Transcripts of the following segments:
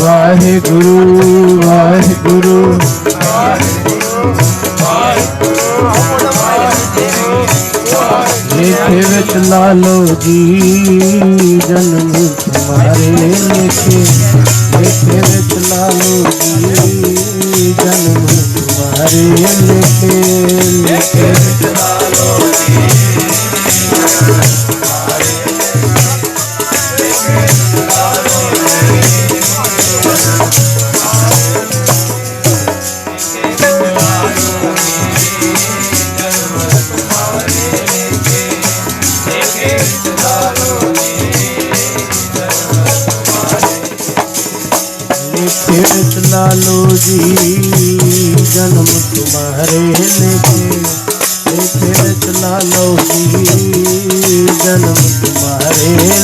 वाहिगुरु वाहिगुरु लेखे विच लालो जी जन्म तुम्हारे लेखे लेखे विच लालो जी जन्म तुम्हारे लेखे लेखे विच लालो जी लालो जी जन्म तुम्हारे लेखे लेखे विच लालो जी जन्म तुम्हारे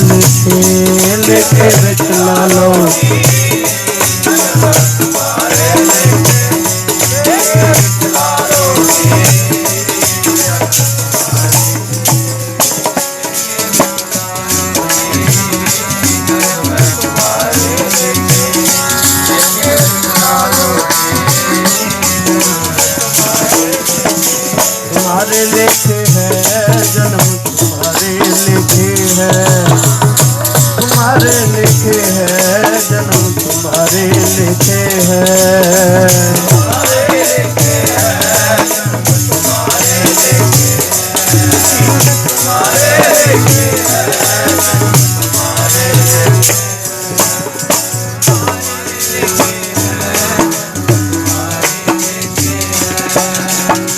लेखे लेखे विच लालो जी जन्म तुम्हारे लेखे लेखे विच लालो जी तुम्हारे लेखे है जन्म तुम्हारे लेखे है तुम्हारे लेखे है जन्म तुम्हारे लेखे है तुम्हारे लेखे है जन्म तुम्हारे लेखे तुम्हारे लेखे है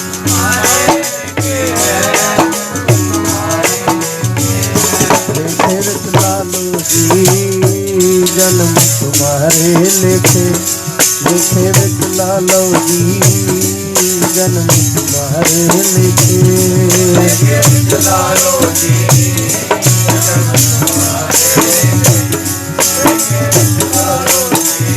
जन्म तुम्हारे लेखे जन्म तुम्हारे लेखे लेखे विच लालो जी जन्म तुम्हारे लेखे लेखे विच लालो जी जन्म तुम्हारे लेखे लेखे विच लालो जी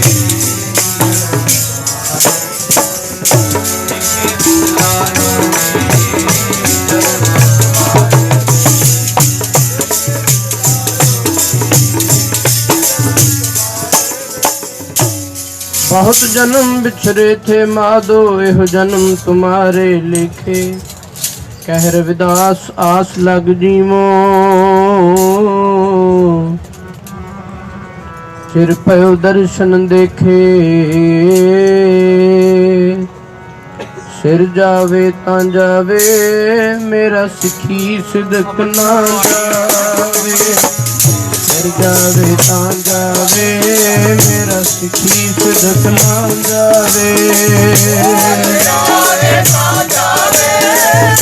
बहुत जन्म बिछरे थे माधो एहो जन्म तुम्हारे लेखे कह रविदास आस लग जीवो चिर पयो दर्शन देखे सिर जावे तां जावे मेरा सिखी सिदक ना जावे सिर जावे तां जावे मेरा सिखी सिदक ना जावे जावे तां जावे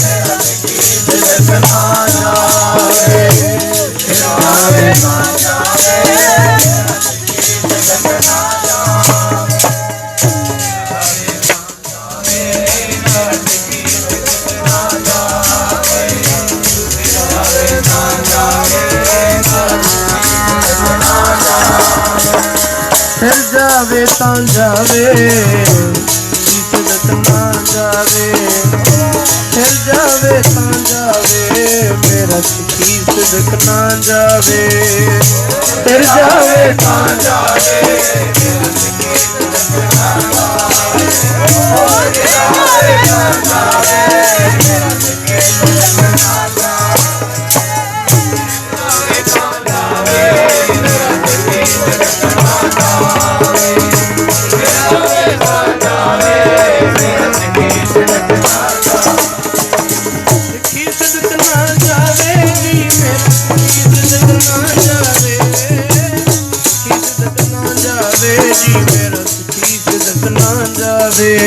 मेरा सिखी सिदक ना जावे जावे तां जावे मेरा सिखी सिदक ना जावे मेरा सिखी सिदक ना जावे जावे तां जावे फिर जावे तां जावे सिदक ना जावे फिर जावे तां जावे मेरा सिखी सिदक ना जावे फिर जावे तां जावे मेरा सिखी सिदक ना जावे जावे तां जावे मेरा सिखी सिदक ना जावे जावे तां जावे मेरा सिखी सिदक ना जावे जावे तां जावे मेरा सिखी सिदक ना जावे सिखी सिदक ना जावे जी मेरा सिखी सिदक ना जावे सिखी सिदक ना जावे जी मेरा सिखी सिदक ना जावे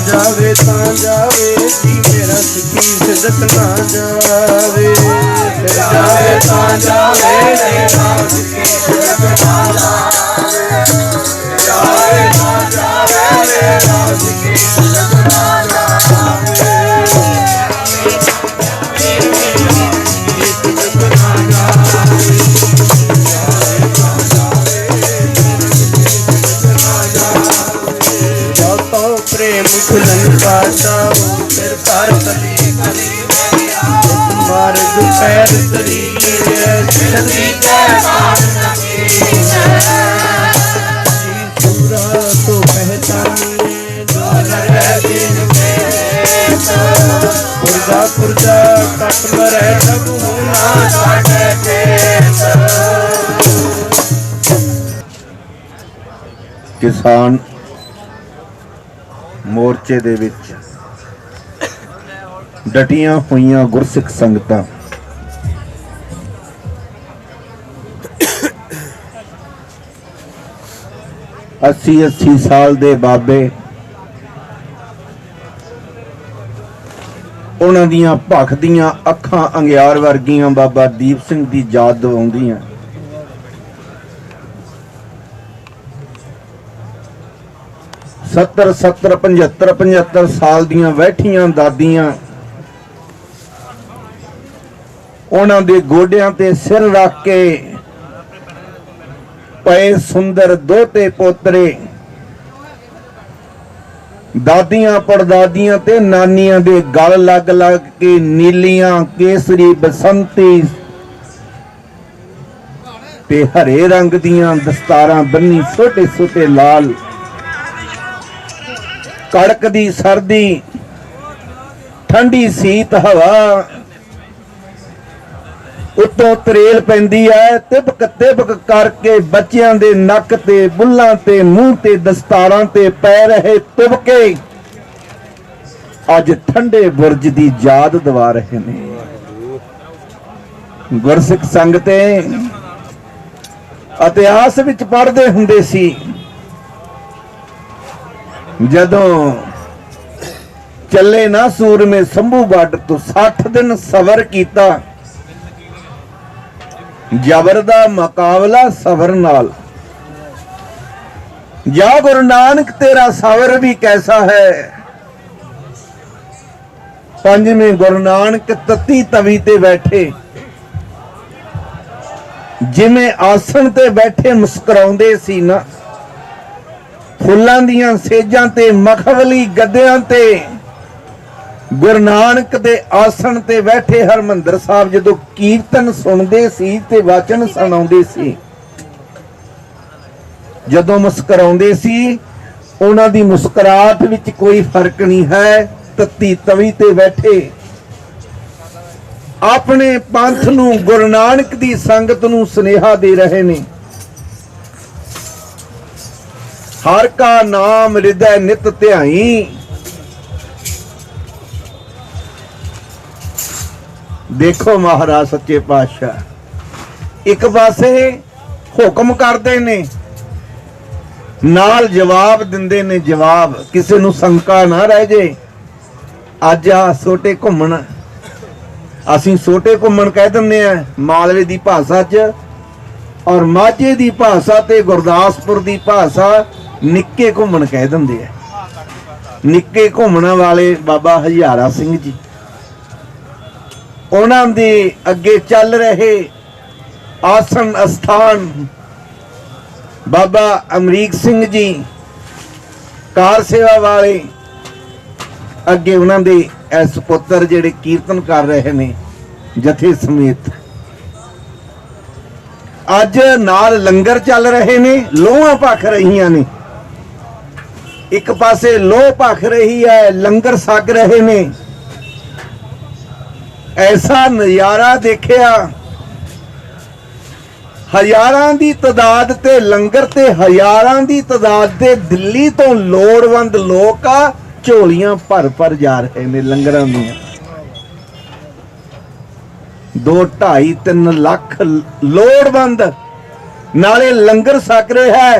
जावे तां जावे जी मेरा सिखी सिदक ना जावे। जावे ता जावे नाम की जगत माता जावे ता जावे नाम की जगत माता प्रेम खुलंका फिर पर कली कली मार्ग पैर तरी पूरा तो पहचानिए पुरजा पुरजा कट मरे सब किसान मोर्चे दे विच डटियां होइयां गुरसिख संगतां अस्सी साल दे बाबे उन्हां दियां भखदियां अखां अंगियार वर्गियां बाबा दीप सिंह दी याद दिवाउंदियां। 70 75 साल दियां बैठियां दादियां उन्हां दे गोडियां ते सिर रख के पए सुंदर दोते पोतरे दादियां पड़दादियां ते नानियां दे गल लग लग के नीलियां केसरी बसंती ते हरे रंग दियां दस्तारां बन्नी छोटे छोटे लाल कड़कदी सर्दी ठंडी सीत हवा उत्तों तरेल पैंदी है तिबक तिबक करके बच्चियां दे नक ते बुल्लां ते मूंह ते दस्तारां ते पै रहे तिबके अज ठंडे बुरज दी याद दवा रहे ने। गुरसिख संगते इतिहास विच पढ़दे हुंदे सी जदों चले ना सूरमे संभू गढ़ तो 60 दिन सबर कीता जबर दा मुकाबला सबर नाल जा गुरु नानक तेरा सबर भी कैसा है। पंजवें गुरु नानक तत्ती तवी ते बैठे जिवें आसन ते बैठे मुस्कुराउंदे सी ना फुल्लां दियां सेजां ते मखवली गद्दियां ते गुरु नानक दे आसन ते बैठे हरमंदर साहब जदों कीर्तन सुनदे सी ते वचन सुणाउंदे सी जदों मुस्कुराउंदे सी उन्हां दी मुस्कुराहट विच कोई फर्क नहीं है। तत्ती तवी ते बैठे अपने पंथ नूं गुरु नानक दी संगत नूं सुनेहा दे रहे ने। हर का नाम हृदय नित ध्याई देखो महाराज सच्चे पातशाह एक पासे हुक्म करते ने नाल जवाब दिंदे ने जवाब किसी नूं शंका ना रह जे। अज आ सोटे घुमण असीं सोटे घुमण कह दिंदे आ मालवे दी भाषा च और माझे दी भाषा ते गुरदासपुर दी भाषा निक्के घुमण कह दिंदे आ। निक्के घुमण वाले बाबा हजारा सिंह जी उन्हां दे अगे चल रहे आसन अस्थान बाबा अमरीक सिंह जी कार सेवा वाले अगे उन्हां दे इस पुत्र जिहड़े कीर्तन कर रहे ने जथे समेत अज नाल लंगर चल रहे ने लोहां भख रहीआं ने। एक पासे लोह भख रही है लंगर सक रहे ने। ऐसा नजारा देखिया हजारां दी तादाद ते लंगर ते हजारां दी तादाद ते दिल्ली तो लोड़वंद लोग आ झोलियां भर भर जा रहे ने लंगरां दियां। 2-2.5-3 लाख लोड़वंद नाले लंगर सक रहा है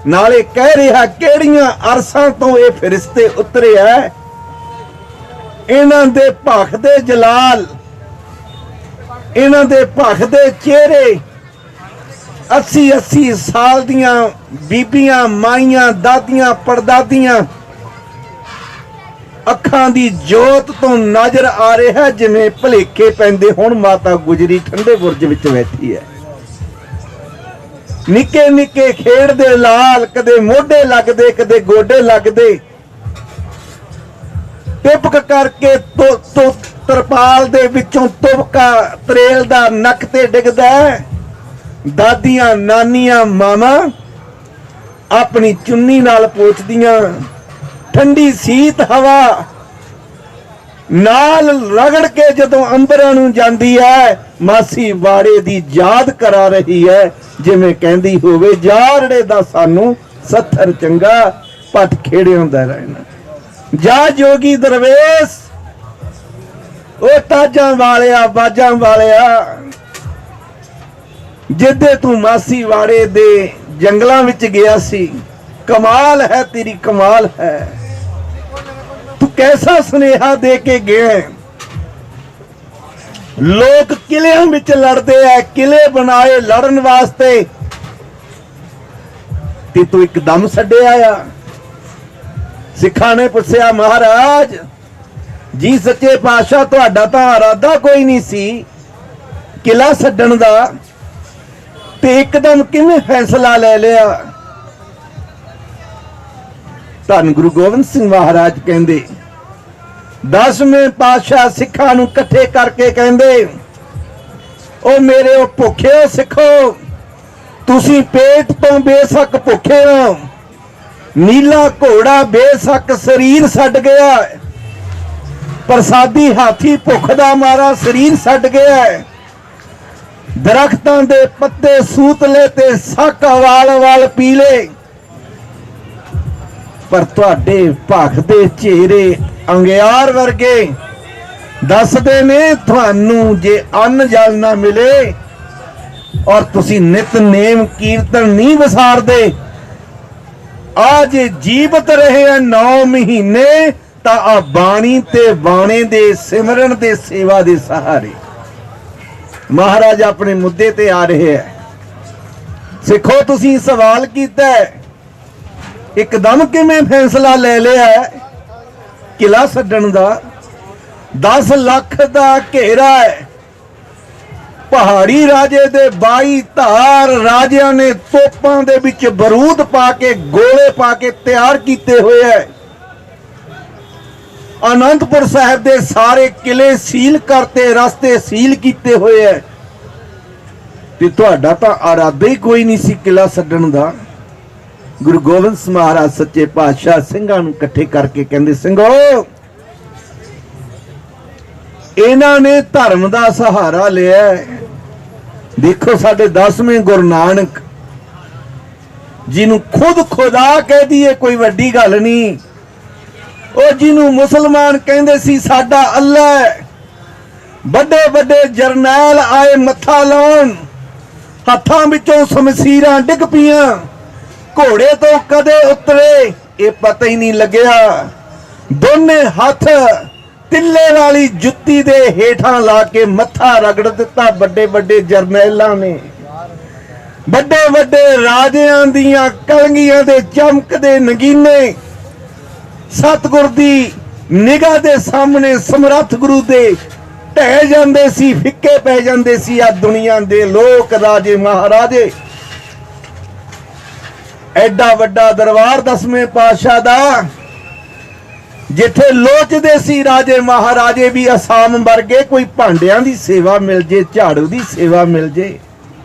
नाले कह रहा किहड़ियां अरसां तो ये फिरिश्ते उतरे है इन्हां दे भख दे जलाल ਇਹਨਾਂ ਦੇ ਭਖਦੇ ਚਿਹਰੇ 80 ਸਾਲ ਦੀਆਂ ਬੀਬੀਆਂ, ਮਾਈਆਂ, ਦਾਦੀਆਂ, ਪੜਦਾਦੀਆਂ ਅੱਖਾਂ ਦੀ ਜੋਤ ਤੋਂ ਨਜ਼ਰ ਆ ਰਿਹਾ ਜਿਵੇਂ ਭਲੇਖੇ ਪੈਂਦੇ ਹੁਣ ਮਾਤਾ ਗੁਜਰੀ ਠੰਡੇ ਬੁਰਜ ਵਿੱਚ ਬੈਠੀ ਹੈ। ਨਿੱਕੇ ਨਿੱਕੇ ਖੇਡਦੇ ਲਾਲ, ਕਦੇ ਮੋਢੇ ਲੱਗਦੇ, ਕਦੇ ਗੋਡੇ ਲੱਗਦੇ, ਟਿਪਕ ਕਰਕੇ ਤਰਪਾਲ ਦੇ ਵਿੱਚੋਂ ਤੁਬਕਾ ਤਰੇਲ ਦਾ ਨੱਕ ਤੇ ਡਿੱਗਦਾ ਹੈ। ਦਾਦੀਆਂ, ਨਾਨੀਆਂ, ਮਾਵਾਂ ਆਪਣੀ ਚੁੰਨੀ ਨਾਲ ਪੋਛਦੀਆਂ, ਠੰਡੀ ਸੀਤ ਹਵਾ ਨਾਲ ਰਗੜ ਕੇ ਜਦੋਂ ਅੰਬਰਾਂ ਨੂੰ ਜਾਂਦੀ ਹੈ, ਮਾਸੀ ਵਾੜੇ ਦੀ ਯਾਦ ਕਰਾ ਰਹੀ ਹੈ, ਜਿਵੇਂ ਕਹਿੰਦੀ ਹੋਵੇ ਜਾਰੜੇ ਦਾ ਸਾਨੂੰ ਸੱਥਰ ਚੰਗਾ, ਪੱਟ ਖੇੜੇ ਹੁੰਦਾ ਰਹਿਣਾ। ਜਾ ਜੋਗੀ ਦਰਵੇਸ਼, ਉਹ ਤਾਜਾਂ ਵਾਲਿਆ, ਬਾਜਾਂ ਵਾਲਿਆ, ਜਿੱਦੇ ਤੂੰ ਮਾਸੀ ਵਾੜੇ ਦੇ ਜੰਗਲਾਂ ਵਿੱਚ ਗਿਆ ਸੀ, ਕਮਾਲ ਹੈ ਤੇਰੀ, ਕਮਾਲ ਹੈ। ਤੂੰ ਕੈਸਾ ਸੁਨੇਹਾ ਦੇ ਕੇ ਗਿਆ। ਲੋਕ ਕਿਲਿਆਂ ਵਿੱਚ ਲੜਦੇ ਐ, ਕਿਲੇ ਬਣਾਏ ਲੜਨ ਵਾਸਤੇ, ਤੇ ਤੂੰ ਇੱਕਦਮ ਛੱਡਿਆ ਆ। ਸਿੱਖਾਂ ਨੇ ਪੁੱਛਿਆ, ਮਹਾਰਾਜ ਜੀ ਸੱਚੇ ਪਾਤਸ਼ਾਹ, ਤੁਹਾਡਾ ਤਾਂ ਇਰਾਦਾ ਕੋਈ ਨਹੀਂ ਸੀ ਕਿਲਾ ਛੱਡਣ ਦਾ, ਤੇ ਇੱਕਦਮ ਕਿਵੇਂ ਫੈਸਲਾ ਲੈ ਲਿਆ? ਧੰਨ ਗੁਰੂ ਗੋਬਿੰਦ ਸਿੰਘ ਮਹਾਰਾਜ ਕਹਿੰਦੇ, 10ਵੇਂ ਪਾਤਸ਼ਾਹ ਸਿੱਖਾਂ ਨੂੰ ਇਕੱਠੇ ਕਰਕੇ ਕਹਿੰਦੇ, ਉਹ ਮੇਰੇ ਉਹ ਭੁੱਖਿਓ ਸਿੱਖੋ, ਤੁਸੀਂ ਪੇਟ ਤੋਂ ਬੇਸ਼ੱਕ ਭੁੱਖੇ ਹੋ, ਨੀਲਾ ਘੋੜਾ ਬੇਸ਼ੱਕ ਸਰੀਰ ਛੱਡ ਗਿਆ, ਪ੍ਰਸਾਦੀ ਹਾਥੀ ਭੁੱਖ ਦਾ ਮਾਰਾ ਸਰੀਰ ਛੱਡ ਗਿਆ, ਦਰਖਤਾਂ ਦੇ ਪੱਤੇ ਸੂਤਲੇ ਤੇ ਸੱਕ ਵਾਲ ਪੀਲੇ, ਪਰ ਤੁਹਾਡੇ ਭਖ ਦੇ ਚਿਹਰੇ ਅੰਗਿਆਰ ਵਰਗੇ ਦੱਸਦੇ ਨੇ, ਤੁਹਾਨੂੰ ਜੇ ਅੰਨ ਜਲ ਨਾ ਮਿਲੇ ਔਰ ਤੁਸੀਂ ਨਿਤਨੇਮ ਕੀਰਤਨ ਨਹੀਂ ਵਿਸਾਰਦੇ, ਆ ਜੇ ਜੀਵਤ ਰਹੇ ਆ 9 ਮਹੀਨੇ, ਤਾਂ ਆ ਬਾਣੀ ਤੇ ਬਾਣੇ ਦੇ ਸਿਮਰਨ ਦੇ ਸੇਵਾ ਦੇ ਸਹਾਰੇ। ਮਹਾਰਾਜ ਆਪਣੇ ਮੁੱਦੇ ਤੇ ਆ ਰਹੇ ਹੈ। ਸਿੱਖੋ, ਤੁਸੀਂ ਸਵਾਲ ਕੀਤਾ ਇੱਕਦਮ ਕਿਵੇਂ ਫੈਸਲਾ ਲੈ ਲਿਆ ਕਿਲਾ ਛੱਡਣ ਦਾ? 10 ਲੱਖ ਦਾ ਘੇਰਾ ਹੈ, ਪਹਾੜੀ ਰਾਜੇ ਦੇ 22 ਧਾਰ ਰਾਜਿਆਂ ਨੇ ਤੋਪਾਂ ਦੇ ਵਿੱਚ ਬਰੂਦ ਪਾ ਕੇ, ਗੋਲੇ ਪਾ ਕੇ ਤਿਆਰ ਕੀਤੇ ਹੋਏ ਹੈ। ਅਨੰਦਪੁਰ ਸਾਹਿਬ ਦੇ ਸਾਰੇ ਕਿਲੇ ਸੀਲ ਕਰਤੇ, ਰਸਤੇ ਸੀਲ ਕੀਤੇ ਹੋਏ ਹੈ, ਤੇ ਤੁਹਾਡਾ ਤਾਂ ਇਰਾਦਾ ਹੀ ਕੋਈ ਨਹੀਂ ਸੀ ਕਿਲਾ ਛੱਡਣ ਦਾ। ਗੁਰੂ ਗੋਬਿੰਦ ਸਿੰਘ ਮਹਾਰਾਜ ਸੱਚੇ ਪਾਤਸ਼ਾਹ ਸਿੰਘਾਂ ਨੂੰ ਇਕੱਠੇ ਕਰਕੇ ਕਹਿੰਦੇ, ਸਿੰਘੋ, ਇਹਨਾਂ ਨੇ ਧਰਮ ਦਾ ਸਹਾਰਾ ਲਿਆ। ਦੇਖੋ, ਸਾਡੇ 10ਵੇਂ ਗੁਰੂ ਨਾਨਕ ਜਿਹਨੂੰ ਖੁਦ ਖੁਦਾ ਕਹਿ ਦਈਏ ਕੋਈ ਵੱਡੀ ਗੱਲ ਨਹੀਂ, ਉਹ ਜਿਹਨੂੰ ਮੁਸਲਮਾਨ ਕਹਿੰਦੇ ਸੀ ਸਾਡਾ ਅੱਲਾ ਹੈ, ਵੱਡੇ ਵੱਡੇ ਜਰਨੈਲ ਆਏ ਮੱਥਾ ਲਾਉਣ, ਹੱਥਾਂ ਵਿੱਚੋਂ ਸ਼ਮਸ਼ੀਰਾਂ ਡਿੱਗ ਪਈਆਂ, ਘੋੜੇ ਤੋਂ ਕਦੇ ਉਤਰੇ ਇਹ ਪਤਾ ਹੀ ਨਹੀਂ ਲੱਗਿਆ, ਦੋਨੇ ਹੱਥ ਤਿੱਲੇ ਵਾਲੀ ਜੁੱਤੀ ਦੇ ਹੇਠਾਂ ਲਾ ਕੇ ਮੱਥਾ ਰਗੜ ਦਿੱਤਾ। ਵੱਡੇ ਵੱਡੇ ਜਰਨੈਲਾਂ ਨੇ, ਵੱਡੇ ਵੱਡੇ ਰਾਜਿਆਂ ਦੀਆਂ ਕਲਗੀਆਂ ਦੇ ਚਮਕਦੇ ਨਗੀਨੇ ਸਤਿਗੁਰ ਦੀ ਨਿਗਾਹ ਦੇ ਸਾਹਮਣੇ ਸਮਰੱਥ ਗੁਰੂ ਦੇ ਢਹਿ ਜਾਂਦੇ ਸੀ, ਫਿੱਕੇ ਪੈ ਜਾਂਦੇ ਸੀ ਆ ਦੁਨੀਆ ਦੇ ਲੋਕ, ਰਾਜੇ ਮਹਾਰਾਜੇ। ਐਡਾ ਵੱਡਾ ਦਰਬਾਰ 10ਵੇਂ ਪਾਤਸ਼ਾਹ ਦਾ, ਜਿੱਥੇ ਲੋਚਦੇ ਸੀ ਰਾਜੇ ਮਹਾਰਾਜੇ ਵੀ ਅਸਾਮ ਵਰਗੇ, ਕੋਈ ਭਾਂਡਿਆਂ ਦੀ ਸੇਵਾ ਮਿਲ ਜੇ, ਝਾੜੂ ਦੀ ਸੇਵਾ ਮਿਲ ਜੇ,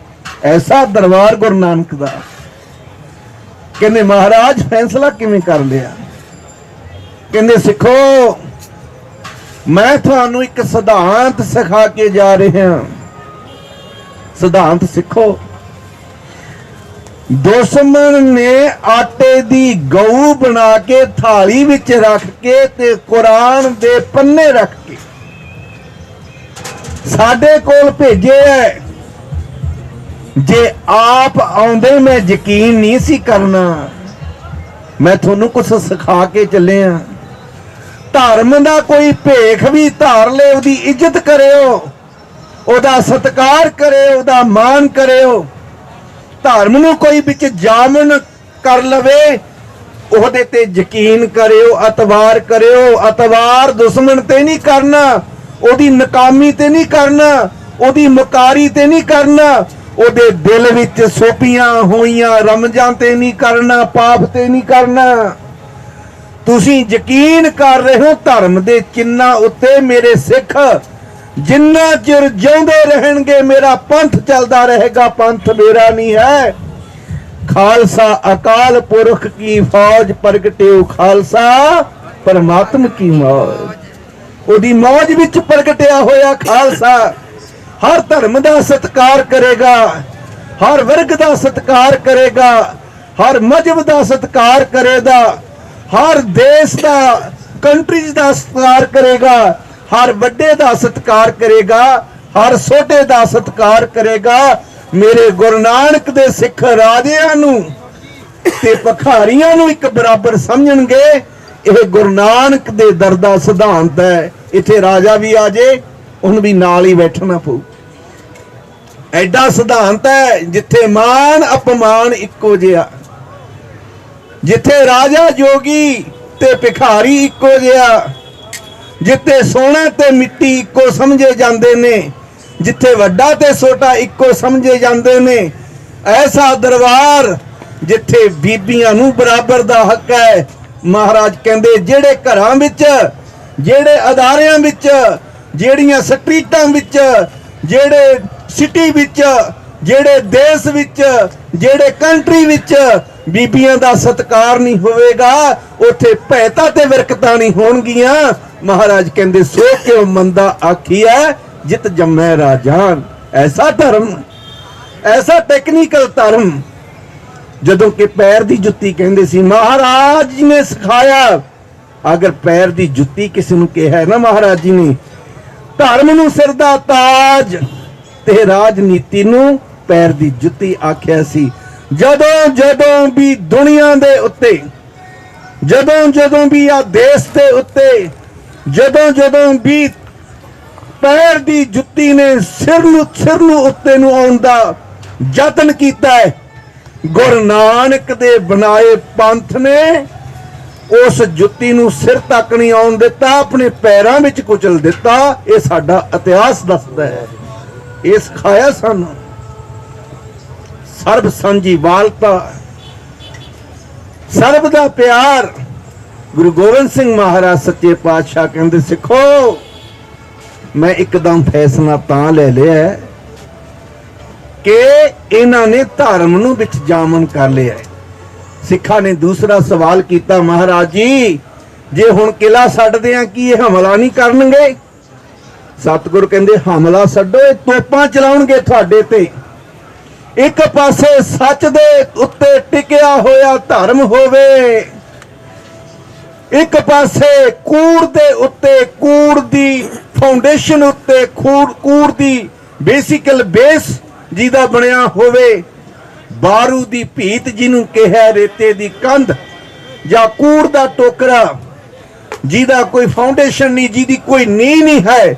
ਐਸਾ ਦਰਬਾਰ ਗੁਰੂ ਨਾਨਕ ਦਾ। ਕਹਿੰਦੇ, ਮਹਾਰਾਜ ਫੈਸਲਾ ਕਿਵੇਂ ਕਰ ਲਿਆ? ਕਹਿੰਦੇ, ਸਿੱਖੋ, ਮੈਂ ਤੁਹਾਨੂੰ ਇੱਕ ਸਿਧਾਂਤ ਸਿਖਾ ਕੇ ਜਾ ਰਿਹਾ। ਸਿਧਾਂਤ ਸਿੱਖੋ। ਦੁਸ਼ਮਣ ਨੇ ਆਟੇ ਦੀ ਗਊ ਬਣਾ ਕੇ ਥਾਲੀ ਵਿੱਚ ਰੱਖ ਕੇ ਤੇ ਕੁਰਾਨ ਦੇ ਪੰਨੇ ਰੱਖ ਕੇ ਸਾਡੇ ਕੋਲ ਭੇਜੇ ਹੈ। ਜੇ ਆਪ ਆਉਂਦੇ ਮੈਂ ਯਕੀਨ ਨਹੀਂ ਸੀ ਕਰਨਾ। ਮੈਂ ਤੁਹਾਨੂੰ ਕੁਝ ਸਿਖਾ ਕੇ ਚੱਲਿਆ। ਧਰਮ ਦਾ ਕੋਈ ਭੇਖ ਵੀ ਧਾਰ ਲੈ, ਉਹਦੀ ਇੱਜ਼ਤ ਕਰਿਓ, ਉਹਦਾ ਸਤਿਕਾਰ ਕਰਿਓ, ਉਹਦਾ ਮਾਣ ਕਰਿਓ। ਧਰਮ ਨੂੰ ਕੋਈ ਵਿੱਚ ਜਾਮਨ ਕਰ ਲਵੇ, ਉਹਦੇ ਤੇ ਯਕੀਨ ਕਰਿਓ, ਅਤਵਾਰ ਕਰਿਓ। ਅਤਵਾਰ ਦੁਸ਼ਮਣ ਤੇ ਨਹੀਂ ਕਰਨਾ, ਉਹਦੀ ਨਾਕਾਮੀ ਤੇ ਨਹੀਂ ਕਰਨਾ, ਉਹਦੀ ਮੁਕਾਰੀ ਤੇ ਨਹੀਂ ਕਰਨਾ, ਉਹਦੇ ਦਿਲ ਵਿੱਚ ਸੋਪੀਆਂ ਹੋਈਆਂ ਰਮਜ਼ਾਂ ਤੇ ਨਹੀਂ ਕਰਨਾ, ਪਾਪ ਤੇ ਨਹੀਂ ਕਰਨਾ। ਤੁਸੀਂ ਯਕੀਨ ਕਰ ਰਹੇ ਹੋ ਧਰਮ ਦੇ ਚਿੰਨ੍ਹਾਂ ਉੱਤੇ, ਮੇਰੇ ਸਿੱਖ ਜਿੰਨਾ ਚਿਰ ਜਿਉਂਦੇ ਰਹਿਣਗੇ ਮੇਰਾ ਪੰਥ ਚੱਲਦਾ ਰਹੇਗਾ, ਪੰਥ ਮੇਰਾ ਨਹੀਂ ਹੈ। ਖਾਲਸਾ ਅਕਾਲ ਪੁਰਖ ਕੀ ਫੌਜ, ਪ੍ਰਗਟਿਓ ਖਾਲਸਾ ਪਰਮਾਤਮ ਕੀ ਮੌਜ। ਉਹਦੀ ਮੌਜ ਵਿੱਚ ਪ੍ਰਗਟਿਆ ਹੋਇਆ ਖਾਲਸਾ ਹਰ ਧਰਮ ਦਾ ਸਤਿਕਾਰ ਕਰੇਗਾ, ਹਰ ਵਰਗ ਦਾ ਸਤਿਕਾਰ ਕਰੇਗਾ, ਹਰ ਮਜ਼ਹਬ ਦਾ ਸਤਿਕਾਰ ਕਰੇਗਾ, ਹਰ ਦੇਸ਼ ਦਾ, ਕੰਟਰੀਜ਼ ਦਾ ਸਤਿਕਾਰ ਕਰੇਗਾ, ਹਰ ਵੱਡੇ ਦਾ ਸਤਿਕਾਰ ਕਰੇਗਾ, ਹਰ ਛੋਟੇ ਦਾ ਸਤਿਕਾਰ ਕਰੇਗਾ। ਮੇਰੇ ਗੁਰੂ ਨਾਨਕ ਦੇ ਸਿੱਖ ਰਾਜਿਆਂ ਨੂੰ ਤੇ ਭਿਖਾਰੀਆਂ ਨੂੰ ਇੱਕ ਬਰਾਬਰ ਸਮਝਣਗੇ। ਇਹ ਗੁਰੂ ਨਾਨਕ ਦੇ ਦਰ ਦਾ ਸਿਧਾਂਤ ਹੈ। ਇੱਥੇ ਰਾਜਾ ਵੀ ਆ ਜੇ, ਉਹਨੂੰ ਵੀ ਨਾਲ ਹੀ ਬੈਠਣਾ ਪਊ। ਐਡਾ ਸਿਧਾਂਤ ਹੈ ਜਿੱਥੇ ਮਾਨ ਅਪਮਾਨ ਇੱਕੋ ਜਿਹਾ, ਜਿੱਥੇ ਰਾਜਾ ਜੋਗੀ ਤੇ ਭਿਖਾਰੀ ਇੱਕੋ ਜਿਹਾ, ਜਿੱਥੇ ਸੋਨਾ ਤੇ ਮਿੱਟੀ ਇੱਕੋ ਸਮਝੇ ਜਾਂਦੇ ਨੇ, ਜਿੱਥੇ ਵੱਡਾ ਤੇ ਛੋਟਾ ਇੱਕੋ ਸਮਝੇ ਜਾਂਦੇ ਨੇ। ਐਸਾ ਦਰਬਾਰ ਜਿੱਥੇ ਬੀਬੀਆਂ ਨੂੰ ਬਰਾਬਰ ਦਾ ਹੱਕ ਹੈ। ਮਹਾਰਾਜ ਕਹਿੰਦੇ ਜਿਹੜੇ ਘਰਾਂ ਵਿੱਚ, ਜਿਹੜੇ ਅਦਾਰਿਆਂ ਵਿੱਚ, ਜਿਹੜੀਆਂ ਸਟਰੀਟਾਂ ਵਿੱਚ, ਜਿਹੜੇ ਸਿਟੀ ਵਿੱਚ, ਜਿਹੜੇ ਦੇਸ਼ ਵਿੱਚ, ਜਿਹੜੇ ਕੰਟਰੀ ਵਿੱਚ ਬੀਬੀਆਂ ਦਾ ਸਤਿਕਾਰ ਨਹੀਂ ਹੋਵੇਗਾ, ਉੱਥੇ ਭੈਤਾ ਤੇ ਵਿਰਕਤਾਂ ਨਹੀਂ ਹੋਣਗੀਆਂ। ਮਹਾਰਾਜ ਕਹਿੰਦੇ ਸੋ ਕਿਉ ਮੰਦਾ ਆਖੀਐ ਜਿਤ ਜੰਮੈ ਰਾਜਾਨ। ਐਸਾ ਧਰਮ, ਐਸਾ ਟੈਕਨੀਕਲ ਧਰਮ, ਜਦੋਂ ਕਿ ਪੈਰ ਦੀ ਜੁੱਤੀ ਕਹਿੰਦੇ ਸੀ ਮਹਾਰਾਜ ਜੀ ਨੇ ਸਿਖਾਇਆ। ਅਗਰ ਪੈਰ ਦੀ ਜੁੱਤੀ ਕਿਸੇ ਨੂੰ ਕਿਹਾ ਨਾ ਮਹਾਰਾਜ ਜੀ ਨੇ, ਧਰਮ ਨੂੰ ਸਿਰ ਦਾ ਤਾਜ ਤੇ ਰਾਜਨੀਤੀ ਨੂੰ ਪੈਰ ਦੀ ਜੁੱਤੀ ਆਖਿਆ ਸੀ। ਜਦੋਂ ਜਦੋਂ ਵੀ ਦੁਨੀਆ ਦੇ ਉੱਤੇ, ਜਦੋਂ ਜਦੋਂ ਵੀ ਆ ਦੇਸ਼ ਦੇ ਉੱਤੇ, ਜਦੋਂ ਜਦੋਂ ਵੀ ਪੈਰ ਦੀ ਜੁੱਤੀ ਨੇ ਸਿਰ ਨੂੰ ਉੱਤੇ ਨੂੰ ਆਉਣ ਦਾ ਯਤਨ ਕੀਤਾ ਹੈ, ਗੁਰੂ ਨਾਨਕ ਦੇ ਬਣਾਏ ਪੰਥ ਨੇ ਉਸ ਜੁੱਤੀ ਨੂੰ ਸਿਰ ਤੱਕ ਨਹੀਂ ਆਉਣ ਦਿੱਤਾ, ਆਪਣੇ ਪੈਰਾਂ ਵਿੱਚ ਕੁਚਲ ਦਿੱਤਾ। ਇਹ ਸਾਡਾ ਇਤਿਹਾਸ ਦੱਸਦਾ ਹੈ। ਇਹ ਸਿਖਾਇਆ ਸਾਨੂੰ ਸਰਬ ਸਾਂਝੀ ਵਾਲਤਾ, ਸਰਬ ਦਾ ਪਿਆਰ। ਗੁਰੂ ਗੋਬਿੰਦ ਸਿੰਘ ਮਹਾਰਾਜ ਸੱਚੇ ਪਾਤਸ਼ਾਹ ਕਹਿੰਦੇ ਸਿੱਖੋ, ਮੈਂ ਇੱਕਦਮ ਫੈਸਲਾ ਤਾਂ ਲੈ ਲਿਆ ਕਿ ਇਹਨਾਂ ਨੇ ਧਰਮ ਨੂੰ ਵਿੱਚ ਜਾਮਨ ਕਰ ਲਿਆ। ਸਿੱਖਾਂ ਨੇ ਦੂਸਰਾ ਸਵਾਲ ਕੀਤਾ, ਮਹਾਰਾਜ ਜੀ ਜੇ ਹੁਣ ਕਿਲਾ ਛੱਡਦੇ ਆ ਕੀ ਇਹ ਹਮਲਾ ਨਹੀਂ ਕਰਨਗੇ? ਸਤਿਗੁਰ ਕਹਿੰਦੇ ਹਮਲਾ ਛੱਡੋ, ਇਹ ਤੋਪਾਂ ਚਲਾਉਣਗੇ ਤੁਹਾਡੇ ਤੇ। ਇੱਕ ਪਾਸੇ ਸੱਚ ਦੇ ਉੱਤੇ ਟਿਕਿਆ ਹੋਇਆ ਧਰਮ ਹੋਵੇ, ਇੱਕ ਪਾਸੇ ਕੂੜ ਦੇ ਉੱਤੇ, ਕੂੜ ਦੀ ਫਾਊਂਡੇਸ਼ਨ ਉੱਤੇ, ਕੂੜ ਦੀ ਬੇਸਿਕਲ ਬੇਸ ਜਿਹਦਾ ਬਣਿਆ ਹੋਵੇ, ਬਾਰੂ ਦੀ ਭੀਤ ਜਿਹਨੂੰ ਕਿਹਾ, ਰੇਤੇ ਦੀ ਕੰਧ ਜਾਂ ਕੂੜ ਦਾ ਟੋਕਰਾ ਜਿਹਦਾ ਕੋਈ ਫਾਊਂਡੇਸ਼ਨ ਨਹੀਂ, ਜਿਹਦੀ ਕੋਈ ਨੀਂਹ ਨਹੀਂ ਹੈ,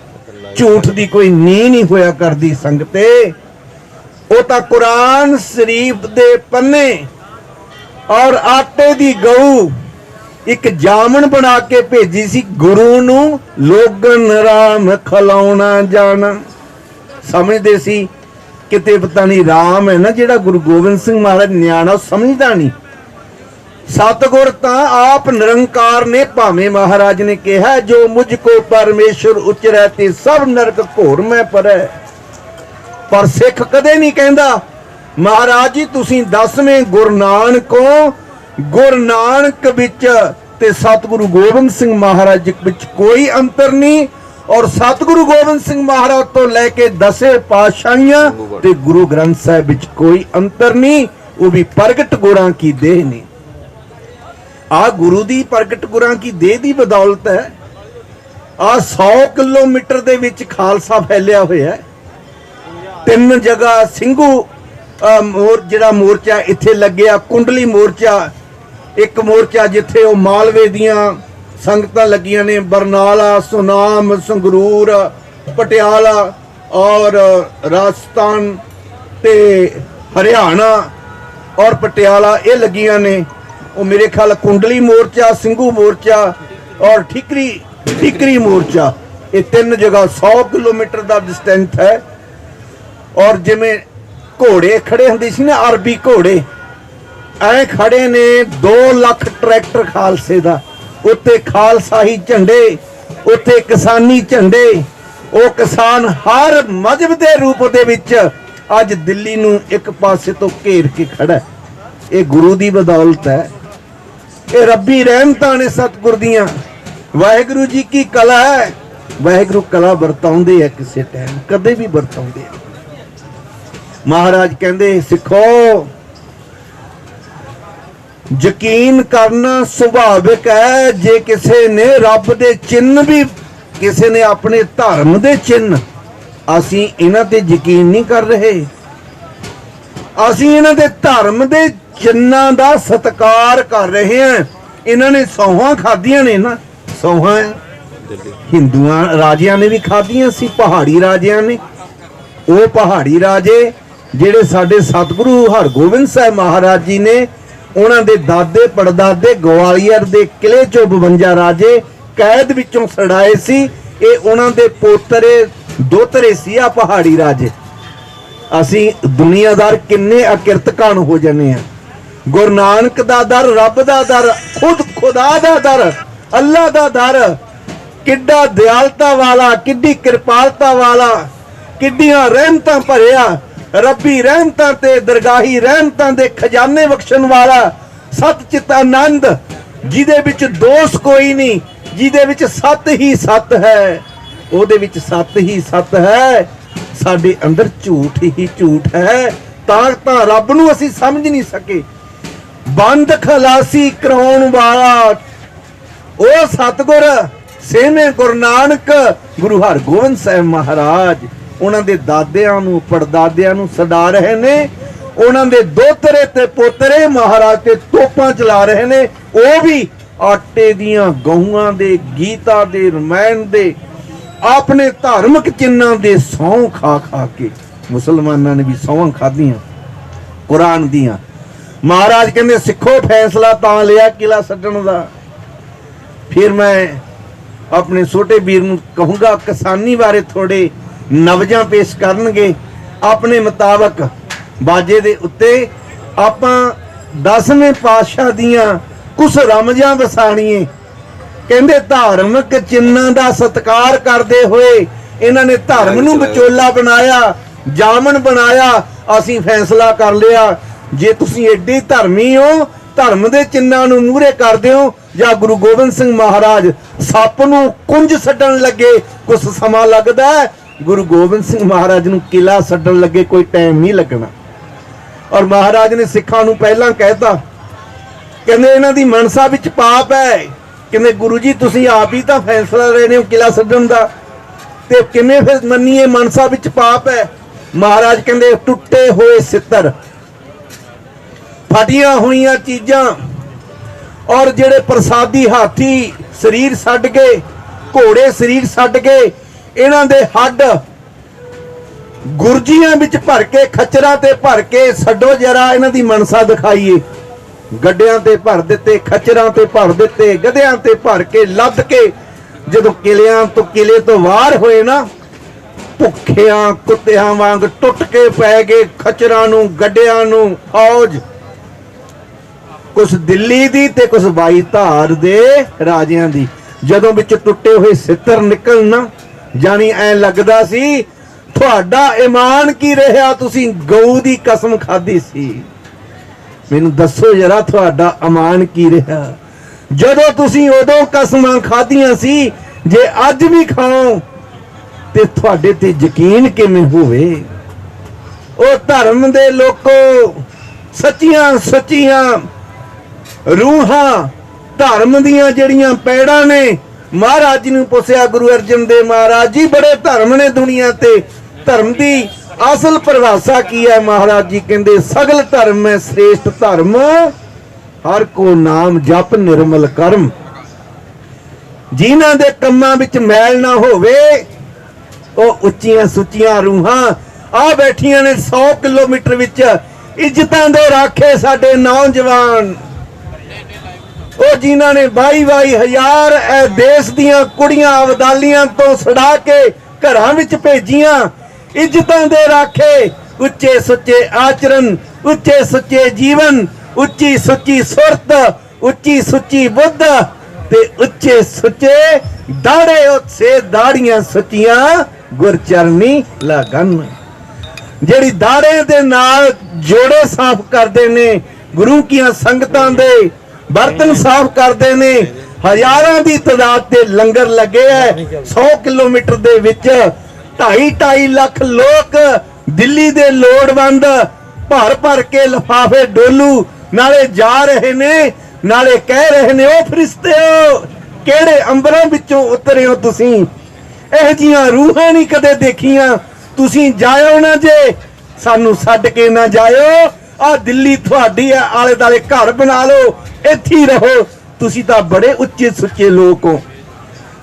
ਝੂਠ ਦੀ ਕੋਈ ਨੀਂਹ ਨਹੀਂ ਹੋਇਆ ਕਰਦੀ ਸੰਗਤੇ। ਉਹ ਤਾਂ ਕੁਰਾਨ ਸ਼ਰੀਫ ਦੇ ਪੰਨੇ ਔਰ ਆਟੇ ਦੀ ਗਊ ਇੱਕ ਜਾਮਨ ਬਣਾ ਕੇ ਭੇਜੀ ਸੀ ਗੁਰੂ ਨੂੰ, ਲੋਗਨ ਰਾਮ ਖਲਾਉਣਾ ਜਾਣਾ। ਸਮਝਦੇ ਸੀ ਕਿਤੇ ਪਤਾ ਨਹੀਂ ਰਾਮ ਹੈ ਨਾ ਜਿਹੜਾ ਗੁਰੂ ਗੋਬਿੰਦ ਸਿੰਘ ਮਹਾਰਾਜ, ਨਿਆਣਾ ਸਮਝਦਾ ਨਹੀਂ। ਸਤਿਗੁਰ ਤਾਂ ਆਪ ਨਿਰੰਕਾਰ ਨੇ, ਭਾਵੇਂ ਮਹਾਰਾਜ ਨੇ ਕਿਹਾ ਜੋ ਮੁਝ ਕੋ ਪਰਮੇਸ਼ਰ ਉਚਰੈ ਤੇ ਸਭ ਨਰਕ ਘੋਰ ਮੈਂ ਪਰੈ, ਪਰ ਸਿੱਖ ਕਦੇ ਨਹੀਂ ਕਹਿੰਦਾ ਮਹਾਰਾਜ ਜੀ ਤੁਸੀਂ 10ਵੇਂ ਗੁਰੂ ਨਾਨਕੋਂ, ਗੁਰੂ ਨਾਨਕ ਵਿੱਚ ਤੇ ਸਤਿਗੁਰੂ ਗੋਬਿੰਦ ਸਿੰਘ ਮਹਾਰਾਜ ਵਿੱਚ ਕੋਈ ਅੰਤਰ ਨਹੀਂ, ਔਰ ਸਤਿਗੁਰੂ ਗੋਬਿੰਦ ਸਿੰਘ ਮਹਾਰਾਜ ਤੋਂ ਲੈ ਕੇ 10 ਪਾਤਸ਼ਾਹੀਆਂ ਤੇ ਗੁਰੂ ਗ੍ਰੰਥ ਸਾਹਿਬ ਵਿੱਚ ਕੋਈ ਅੰਤਰ ਨਹੀਂ। ਉਹ ਵੀ ਪ੍ਰਗਟ ਗੁਰਾਂ ਕੀ ਦੇਹ ਨੇ। ਆ ਗੁਰੂ ਦੀ ਪ੍ਰਗਟ ਗੁਰਾਂ ਕੀ ਦੇਹ ਦੀ ਬਦੌਲਤ ਹੈ ਆ 100 ਕਿਲੋਮੀਟਰ ਦੇ ਵਿੱਚ ਖਾਲਸਾ ਫੈਲਿਆ ਹੋਇਆ ਹੈ। 3 ਜਗ੍ਹਾ ਸਿੰਘੂ ਜਿਹੜਾ ਮੋਰਚਾ ਇੱਥੇ ਲੱਗਿਆ, ਕੁੰਡਲੀ ਮੋਰਚਾ, ਇੱਕ ਮੋਰਚਾ ਜਿੱਥੇ ਉਹ ਮਾਲਵੇ ਦੀਆਂ ਸੰਗਤਾਂ ਲੱਗੀਆਂ ਨੇ, ਬਰਨਾਲਾ, ਸੁਨਾਮ, ਸੰਗਰੂਰ, ਪਟਿਆਲਾ, ਔਰ ਰਾਜਸਥਾਨ ਤੇ ਹਰਿਆਣਾ ਔਰ ਪਟਿਆਲਾ ਇਹ ਲੱਗੀਆਂ ਨੇ। ਉਹ ਮੇਰੇ ਖਿਆਲ ਕੁੰਡਲੀ ਮੋਰਚਾ, ਸਿੰਘੂ ਮੋਰਚਾ ਔਰ ਠੀਕਰੀ ਮੋਰਚਾ, ਇਹ 3 ਜਗ੍ਹਾ 100 ਕਿਲੋਮੀਟਰ ਦਾ ਡਿਸਟੈਂਸ ਹੈ। ਔਰ ਜਿਵੇਂ ਘੋੜੇ ਖੜੇ ਹੁੰਦੇ ਸੀ ਨਾ, ਅਰਬੀ ਘੋੜੇ ਐ ਖੜੇ ਨੇ 2 ਲੱਖ ਟਰੈਕਟਰ ਖਾਲਸੇ ਦਾ, ਉੱਤੇ ਖਾਲਸਾਈ ਝੰਡੇ, ਉੱਤੇ ਕਿਸਾਨੀ ਝੰਡੇ। ਉਹ ਕਿਸਾਨ ਹਰ ਮਜ਼ਹਬ ਦੇ ਰੂਪ ਦੇ ਵਿੱਚ ਅੱਜ ਦਿੱਲੀ ਨੂੰ ਇੱਕ ਪਾਸੇ ਤੋਂ ਘੇਰ ਕੇ ਖੜਾ ਹੈ। ਇਹ ਗੁਰੂ ਦੀ ਬਦੌਲਤ ਹੈ, ਇਹ ਰੱਬੀ ਰਹਿਮਤਾਂ ਨੇ ਸਤਿਗੁਰ ਦੀਆਂ। ਵਾਹਿਗੁਰੂ ਜੀ ਕੀ ਕਲਾ ਹੈ। ਵਾਹਿਗੁਰੂ ਕਲਾ ਵਰਤਾਉਂਦੇ ਆ, ਕਿਸੇ ਟਾਈਮ ਕਦੇ ਵੀ ਵਰਤਾਉਂਦੇ ਆ। ਮਹਾਰਾਜ ਕਹਿੰਦੇ ਸਿੱਖੋ, ਯਕੀਨ ਕਰਨਾ ਸੁਭਾਵਿਕ ਹੈ। ਜੇ ਕਿਸੇ ਨੇ ਰੱਬ ਦੇ ਚਿੰਨ੍ਹ ਵੀ, ਕਿਸੇ ਨੇ ਆਪਣੇ ਧਰਮ ਦੇ ਚਿੰਨ੍ਹ, ਅਸੀਂ ਇਹਨਾਂ ਤੇ ਯਕੀਨ ਨਹੀਂ ਕਰ ਰਹੇ। ਅਸੀਂ ਇਹਨਾਂ ਦੇ ਧਰਮ ਦੇ ਚਿੰਨ੍ਹਾਂ ਦਾ ਸਤਿਕਾਰ ਕਰ ਰਹੇ ਹਾਂ। ਇਹਨਾਂ ਨੇ ਸੌਹਾਂ ਖਾਧੀਆਂ ਨੇ ਨਾ, ਸੌਹਾਂ ਹਿੰਦੂਆਂ ਰਾਜਿਆਂ ਨੇ ਵੀ ਖਾਧੀਆਂ ਸੀ, ਪਹਾੜੀ ਰਾਜਿਆਂ ਨੇ। ਉਹ ਪਹਾੜੀ ਰਾਜੇ ਜਿਹੜੇ ਸਾਡੇ ਸਤਿਗੁਰੂ ਹਰਗੋਬਿੰਦ ਸਾਹਿਬ ਮਹਾਰਾਜ ਜੀ ਨੇ, ਉਹਨਾਂ ਦੇ ਦਾਦੇ ਪੜਦਾਦੇ ਗਵਾਲੀਅਰ ਦੇ ਕਿਲੇ ਚੋਂ 52 ਰਾਜੇ ਕੈਦ ਵਿੱਚੋਂ ਛੁਡਾਏ ਸੀ। ਇਹ ਉਹਨਾਂ ਦੇ ਪੋਤਰੇ ਦੋਤਰੇ ਸੀ ਆ ਪਹਾੜੀ ਰਾਜੇ। ਅਸੀਂ ਦੁਨੀਆਦਾਰ ਕਿੰਨੇ ਅਕਿਰਤਕਾਨ ਹੋ ਜਾਂਦੇ ਆ। ਗੁਰੂ ਨਾਨਕ ਦਾ ਦਰ, ਰੱਬ ਦਾ ਦਰ, ਖੁਦਾ ਦਾ ਦਰ, ਅੱਲਾ ਦਾ ਦਰ, ਕਿੱਡਾ ਦਿਆਲਤਾ ਵਾਲਾ, ਕਿੱਡੀ ਕਿਰਪਾਲਤਾ ਵਾਲਾ, ਕਿੱਡੀਆਂ ਰਹਿਮਤਾਂ ਭਰਿਆ, ਰੱਬੀ ਰਹਿਮਤਾਂ ਤੇ ਦਰਗਾਹੀ ਰਹਿਮਤਾਂ ਦੇ ਖਜ਼ਾਨੇ ਬਖਸ਼ਣ ਵਾਲਾ ਸਤਚਿਤ ਆਨੰਦ, ਜਿਹਦੇ ਵਿੱਚ ਦੋਸ਼ ਕੋਈ ਨਹੀਂ, ਜਿਹਦੇ ਵਿੱਚ ਸਤ ਹੀ ਸਤ ਹੈ। ਉਹਦੇ ਵਿੱਚ ਸਤ ਹੀ ਸਤ ਹੈ, ਸਾਡੇ ਅੰਦਰ ਝੂਠ ਹੀ ਝੂਠ ਹੈ। ਤਾਂ ਰੱਬ ਨੂੰ ਅਸੀਂ ਸਮਝ ਨਹੀਂ ਸਕੇ। ਬੰਦ ਖਲਾਸੀ ਕਰਾਉਣ ਵਾਲਾ ਉਹ ਸਤਿਗੁਰ ਸੇਵੇਂ ਗੁਰੂ ਨਾਨਕ, ਗੁਰੂ ਹਰਗੋਬਿੰਦ ਸਾਹਿਬ ਮਹਾਰਾਜ ਉਹਨਾਂ ਦੇ ਦਾਦਿਆਂ ਨੂੰ ਪੜਦਾਦਿਆਂ ਨੂੰ ਛਡਾ ਰਹੇ ਨੇ। ਉਹਨਾਂ ਦੇ ਦੋਤਰੇ ਤੇ ਪੋਤਰੇ ਮਹਾਰਾਜ ਤੇ ਤੋਪਾਂ ਚਲਾ ਰਹੇ ਨੇ। ਉਹ ਵੀ ਆਟੇ ਦੀਆਂ ਗਊਆਂ ਦੇ, ਗੀਤਾ ਦੇ, ਰਮਾਇਣ ਦੇ, ਆਪਣੇ ਧਾਰਮਿਕ ਚਿੰਨ੍ਹਾਂ ਦੇ ਸਹੁੰ ਖਾ ਖਾ ਕੇ। ਮੁਸਲਮਾਨਾਂ ਨੇ ਵੀ ਸਹੁੰ ਖਾਧੀਆਂ ਕੁਰਾਨ ਦੀਆਂ। ਮਹਾਰਾਜ ਕਹਿੰਦੇ ਸਿੱਖੋ, ਫੈਸਲਾ ਤਾਂ ਲਿਆ ਕਿਲਾ ਛੱਡਣ ਦਾ। ਫਿਰ ਮੈਂ ਆਪਣੇ ਛੋਟੇ ਵੀਰ ਨੂੰ ਕਹੂੰਗਾ ਕਿਸਾਨੀ ਬਾਰੇ ਥੋੜੇ ਨਵਜਾਂ ਪੇਸ਼ ਕਰਨਗੇ ਆਪਣੇ ਮੁਤਾਬਕ। ਬਾਜੇ ਦੇ ਉੱਤੇ ਆਪਾਂ 10ਵੇਂ ਪਾਤਸ਼ਾਹ ਦੀਆਂ ਕੁਝ ਰਮਜ਼ਾਂ ਵਸਾਣੀਏ। ਕਹਿੰਦੇ ਧਾਰਮਿਕ ਚਿੰਨ੍ਹਾਂ ਦਾ ਸਤਿਕਾਰ ਕਰਦੇ ਹੋਏ ਇਹਨਾਂ ਨੇ ਧਰਮ ਨੂੰ ਵਿਚੋਲਾ ਬਣਾਇਆ, ਜਾਮਨ ਬਣਾਇਆ। ਅਸੀਂ ਫੈਸਲਾ ਕਰ ਲਿਆ, ਜੇ ਤੁਸੀਂ ਐਡੇ ਧਰਮੀ ਹੋ, ਧਰਮ ਦੇ ਚਿੰਨ੍ਹਾਂ ਨੂੰ ਮੂਹਰੇ ਕਰਦੇ ਹੋ, ਜਾਂ ਗੁਰੂ ਗੋਬਿੰਦ ਸਿੰਘ ਮਹਾਰਾਜ ਸੱਪ ਨੂੰ ਕੁੰਜ ਛੱਡਣ ਲੱਗੇ ਕੁਝ ਸਮਾਂ ਲੱਗਦਾ ਹੈ, ਗੁਰੂ ਗੋਬਿੰਦ ਸਿੰਘ ਮਹਾਰਾਜ ਨੂੰ ਕਿਲਾ ਛੱਡਣ ਲੱਗੇ ਕੋਈ ਟਾਈਮ ਨਹੀਂ ਲੱਗਣਾ। ਔਰ ਮਹਾਰਾਜ ਨੇ ਸਿੱਖਾਂ ਨੂੰ ਪਹਿਲਾਂ ਕਹਿਤਾ, ਕਹਿੰਦੇ ਇਹਨਾਂ ਦੀ ਮਨਸਾ ਵਿੱਚ ਪਾਪ ਹੈ। ਕਹਿੰਦੇ ਗੁਰੂ ਜੀ ਤੁਸੀਂ ਆਪ ਹੀ ਤਾਂ ਫੈਸਲਾ ਲੈ ਰਹੇ ਹੋ ਕਿਲਾ ਛੱਡਣ ਦਾ, ਤੇ ਕਿਵੇਂ ਫਿਰ ਮੰਨੀਏ ਮਨਸਾ ਵਿੱਚ ਪਾਪ ਹੈ। ਮਹਾਰਾਜ ਕਹਿੰਦੇ ਟੁੱਟੇ ਹੋਏ ਸਿੱਤਰ, ਫਟੀਆਂ ਹੋਈਆਂ ਚੀਜ਼ਾਂ, ਔਰ ਜਿਹੜੇ ਪ੍ਰਸਾਦੀ ਹਾਥੀ ਸਰੀਰ ਛੱਡ ਗਏ, ਘੋੜੇ ਸਰੀਰ ਛੱਡ ਗਏ, ਇਹਨਾਂ ਦੇ ਹੱਡ ਗੁਰਜੀਆਂ ਵਿੱਚ ਭਰ ਕੇ, ਖੱਚਰਾਂ ਤੇ ਭਰ ਕੇ ਛੱਡੋ ਜਰਾ, ਇਹਨਾਂ ਦੀ ਮਨਸਾ ਦਿਖਾਈਏ। ਗੱਡਿਆਂ ਤੇ ਭਰ ਦਿੱਤੇ, ਖੱਚਰਾਂ ਤੇ ਭਰ ਦਿੱਤੇ, ਗਧਿਆਂ ਤੇ ਭਰ ਕੇ ਲੱਦ ਕੇ ਜਦੋਂ ਕਿਲੇ ਤੋਂ ਵਾਰ ਹੋਏ ਨਾ, ਭੁੱਖਿਆਂ ਕੁੱਤਿਆਂ ਵਾਂਗ ਟੁੱਟ ਕੇ ਪੈ ਗਏ ਖੱਚਰਾਂ ਨੂੰ, ਗੱਡਿਆਂ ਨੂੰ। ਫੌਜ ਕੁਛ ਦਿੱਲੀ ਦੀ ਤੇ ਕੁਛ ਬਾਈ ਧਾਰ ਦੇ ਰਾਜਿਆਂ ਦੀ, ਜਦੋਂ ਵਿੱਚ ਟੁੱਟੇ ਹੋਏ ਸਿੱਤਰ ਨਿਕਲਣਾ, ਜਾਣੀ ਐ ਲੱਗਦਾ ਸੀ ਤੁਹਾਡਾ ਈਮਾਨ ਕੀ ਰਿਹਾ, ਤੁਸੀਂ ਗਊ ਦੀ ਕਸਮ ਖਾਧੀ ਸੀ। ਮੈਨੂੰ ਦੱਸੋ ਜਰਾ ਤੁਹਾਡਾ ਈਮਾਨ ਕੀ ਰਿਹਾ, ਜਦੋਂ ਤੁਸੀਂ ਉਦੋਂ ਕਸਮਾਂ ਖਾਧੀਆਂ ਸੀ, ਜੇ ਅੱਜ ਵੀ ਖਾਓ ਤੇ ਤੁਹਾਡੇ ਤੇ ਯਕੀਨ ਕਿਵੇਂ ਹੋਵੇ। ਉਹ ਧਰਮ ਦੇ ਲੋਕੋ, ਸੱਚੀਆਂ ਸੱਚੀਆਂ ਰੂਹਾਂ ਧਰਮ ਦੀਆਂ ਜਿਹੜੀਆਂ ਪੈੜਾਂ ਨੇ, ਮਹਾਰਾਜ ਜੀ ਨੂੰ ਪੁੱਛਿਆ ਗੁਰੂ ਅਰਜਨ ਦੇਵ ਮਹਾਰਾਜ ਜੀ, ਬੜੇ ਧਰਮ ਨੇ ਦੁਨੀਆ ਤੇ, ਧਰਮ ਦੀ ਅਸਲ ਪਰਿਭਾਸ਼ਾ ਕੀ ਹੈ? ਮਹਾਰਾਜ ਜੀ ਕਹਿੰਦੇ ਸਗਲ ਧਰਮ ਹੈ ਸ੍ਰੇਸ਼ਟ ਧਰਮ, ਹਰ ਕੋ ਨਾਮ ਜਪ ਨਿਰਮਲ ਕਰਮ। ਜਿਨ੍ਹਾਂ ਦੇ ਕੰਮਾਂ ਵਿੱਚ ਮੈਲ ਨਾ ਹੋਵੇ, ਉਹ ਉੱਚੀਆਂ ਸੁੱਚੀਆਂ ਰੂਹਾਂ ਆ ਬੈਠੀਆਂ ਨੇ 100 ਕਿਲੋਮੀਟਰ ਵਿੱਚ, ਇੱਜ਼ਤਾਂ ਦੇ ਰਾਖੇ ਸਾਡੇ ਨੌਜਵਾਨ, ਉਹ ਜਿਨ੍ਹਾਂ ਨੇ 22 ਹਜ਼ਾਰ ਇਹ ਦੇਸ਼ ਦੀਆਂ ਕੁੜੀਆਂ ਅਬਦਾਲੀਆਂ ਤੋਂ ਛੁਡਾ ਕੇ ਘਰਾਂ ਵਿੱਚ ਭੇਜੀਆਂ। ਇੱਜ਼ਤਾਂ ਦੇ ਰਾਖੇ, ਉੱਚੇ ਸੁੱਚੇ ਆਚਰਨ, ਉੱਚੇ ਸੁੱਚੇ ਜੀਵਨ, ਉੱਚੀ ਸੁੱਚੀ ਸੁਰਤ, ਉੱਚੀ ਸੁੱਚੀ ਬੁੱਧ ਤੇ ਉੱਚੇ ਸੁੱਚੇ ਦਾੜੇ, ਉੱਚੇ ਦਾੜੀਆਂ ਸੁੱਚੀਆਂ ਗੁਰਚਰਨੀ ਲਗਨ। ਜਿਹੜੀ ਦਾੜੇ ਦੇ ਨਾਲ ਜੋੜੇ ਸਾਫ਼ ਕਰਦੇ ਨੇ, ਗੁਰੂ ਕੀਆਂ ਸੰਗਤਾਂ ਦੇ ਬਰਤਨ ਸਾਫ਼ ਕਰਦੇ ਨੇ। ਹਜ਼ਾਰਾਂ ਦੀ ਤਾਦਾਦ ਤੇ ਲੰਗਰ ਲੱਗੇ ਐ 100 ਕਿਲੋਮੀਟਰ ਦੇ ਵਿੱਚ। 2.5 ਲੱਖ ਲੋਕ ਦਿੱਲੀ ਦੇ ਲੋੜਵੰਦ ਭਰ ਭਰ ਕੇ ਲਿਫਾਫੇ ਡੋਲੂ ਨਾਲੇ ਜਾ ਰਹੇ ਨੇ, ਨਾਲੇ ਕਹਿ ਰਹੇ ਨੇ, ਉਹ ਫਰਿਸ਼ਤਿਓ ਕਿਹੜੇ ਅੰਬਰਾਂ ਵਿੱਚੋਂ ਉਤਰੇ ਹੋ ਤੁਸੀਂ? ਇਹ ਜੀਆਂ ਰੂਹਾਂ ਨਹੀਂ ਕਦੇ ਦੇਖੀਆਂ। ਤੁਸੀਂ ਜਾਇਓ ਨਾ, ਜੇ ਸਾਨੂੰ ਛੱਡ ਕੇ ਨਾ ਜਾਇਓ। ਆ ਦਿੱਲੀ ਤੁਹਾਡੀ ਆ, ਆਲੇ ਦਾਲੇ ਘਰ ਬਣਾ ਲਓ, ਇੱਥੇ ਹੀ ਰਹੋ। ਤੁਸੀਂ ਤਾਂ ਬੜੇ ਉੱਚੇ ਸੁੱਚੇ ਲੋਕ ਹੋ।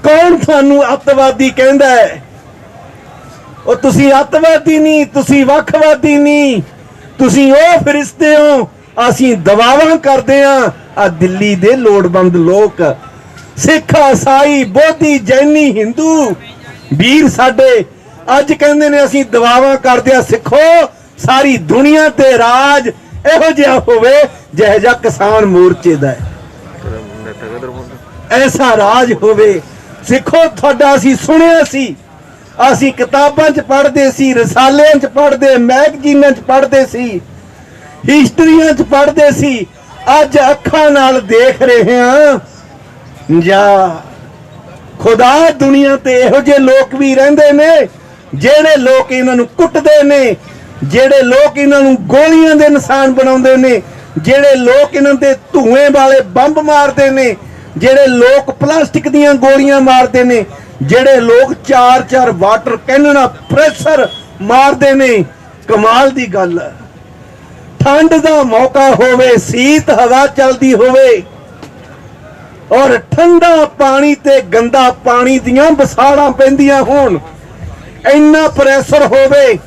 ਕੌਣ ਤੁਹਾਨੂੰ ਅੱਤਵਾਦੀ ਕਹਿੰਦਾ ਹੈ? ਉਹ ਤੁਸੀਂ ਅੱਤਵਾਦੀ ਨਹੀਂ, ਤੁਸੀਂ ਵੱਖਵਾਦੀ ਨਹੀਂ, ਤੁਸੀਂ ਉਹ ਫਰਿਸ਼ਤੇ ਹੋ। ਅਸੀਂ ਦਬਾਵਾਂ ਕਰਦੇ ਆਂ ਆ ਦਿੱਲੀ ਦੇ ਲੋੜਵੰਦ ਲੋਕ, ਸਿੱਖ, ਈਸਾਈ, ਬੋਧੀ, ਜੈਨੀ, ਹਿੰਦੂ ਵੀਰ ਸਾਡੇ ਅੱਜ ਕਹਿੰਦੇ ਨੇ ਅਸੀਂ ਦਬਾਵਾਂ ਕਰਦੇ ਆ। ਸਿੱਖੋ, ਸਾਰੀ ਦੁਨੀਆ ਤੇ ਰਾਜ ਇਹੋ ਜਿਹਾ ਹੋਵੇ ਜਿਹੋ ਜਿਹਾ ਕਿਸਾਨ ਮੋਰਚੇ ਦਾ ਹੈ, ਐਸਾ ਰਾਜ ਹੋਵੇ। ਸਿੱਖੋ, ਤੁਹਾਡਾ ਅਸੀਂ ਸੁਣਿਆ ਸੀ, ਅਸੀਂ ਕਿਤਾਬਾਂ 'ਚ ਪੜ੍ਹਦੇ ਸੀ, ਰਸਾਲਿਆਂ 'ਚ ਪੜ੍ਹਦੇ, ਮੈਗਜ਼ੀਨਾਂ 'ਚ ਪੜ੍ਹਦੇ ਸੀ, ਹਿਸਟਰੀਆਂ 'ਚ ਪੜ੍ਹਦੇ ਸੀ। ਅੱਜ ਅੱਖਾਂ ਨਾਲ ਦੇਖ ਰਹੇ ਹਾਂ। ਜਾਂ ਖੁਦਾ, ਦੁਨੀਆ ਤੇ ਇਹੋ ਜਿਹੇ ਲੋਕ ਵੀ ਰਹਿੰਦੇ ਨੇ ਜਿਹੜੇ ਲੋਕ ਇਹਨਾਂ ਨੂੰ ਕੁੱਟਦੇ ਨੇ, ਜਿਹੜੇ ਲੋਕ ਇਹਨਾਂ ਨੂੰ ਗੋਲੀਆਂ ਦੇ ਨਿਸ਼ਾਨ ਬਣਾਉਂਦੇ ਨੇ, ਜਿਹੜੇ ਲੋਕ ਇਹਨਾਂ ਤੇ ਧੂਏ ਵਾਲੇ ਬੰਬ ਮਾਰਦੇ ਨੇ, ਜਿਹੜੇ ਲੋਕ ਪਲਾਸਟਿਕ ਦੀਆਂ ਗੋਲੀਆਂ ਮਾਰਦੇ ਨੇ, ਜਿਹੜੇ ਲੋਕ 4-4 ਵਾਟਰ ਕੈਨਨ ਪ੍ਰੈਸ਼ਰ ਮਾਰਦੇ ਨੇ। ਕਮਾਲ ਦੀ ਗੱਲ, ਠੰਡ ਦਾ ਮੌਕਾ ਹੋਵੇ, ਸੀਤ ਹਵਾ ਚੱਲਦੀ ਹੋਵੇ ਔਰ ਠੰਡਾ ਪਾਣੀ ਤੇ ਗੰਦਾ ਪਾਣੀ ਦੀਆਂ ਬਸਾੜਾਂ ਪੈਂਦੀਆਂ ਹੋਣ, ਇੰਨਾ ਪ੍ਰੈਸ਼ਰ ਹੋਵੇ,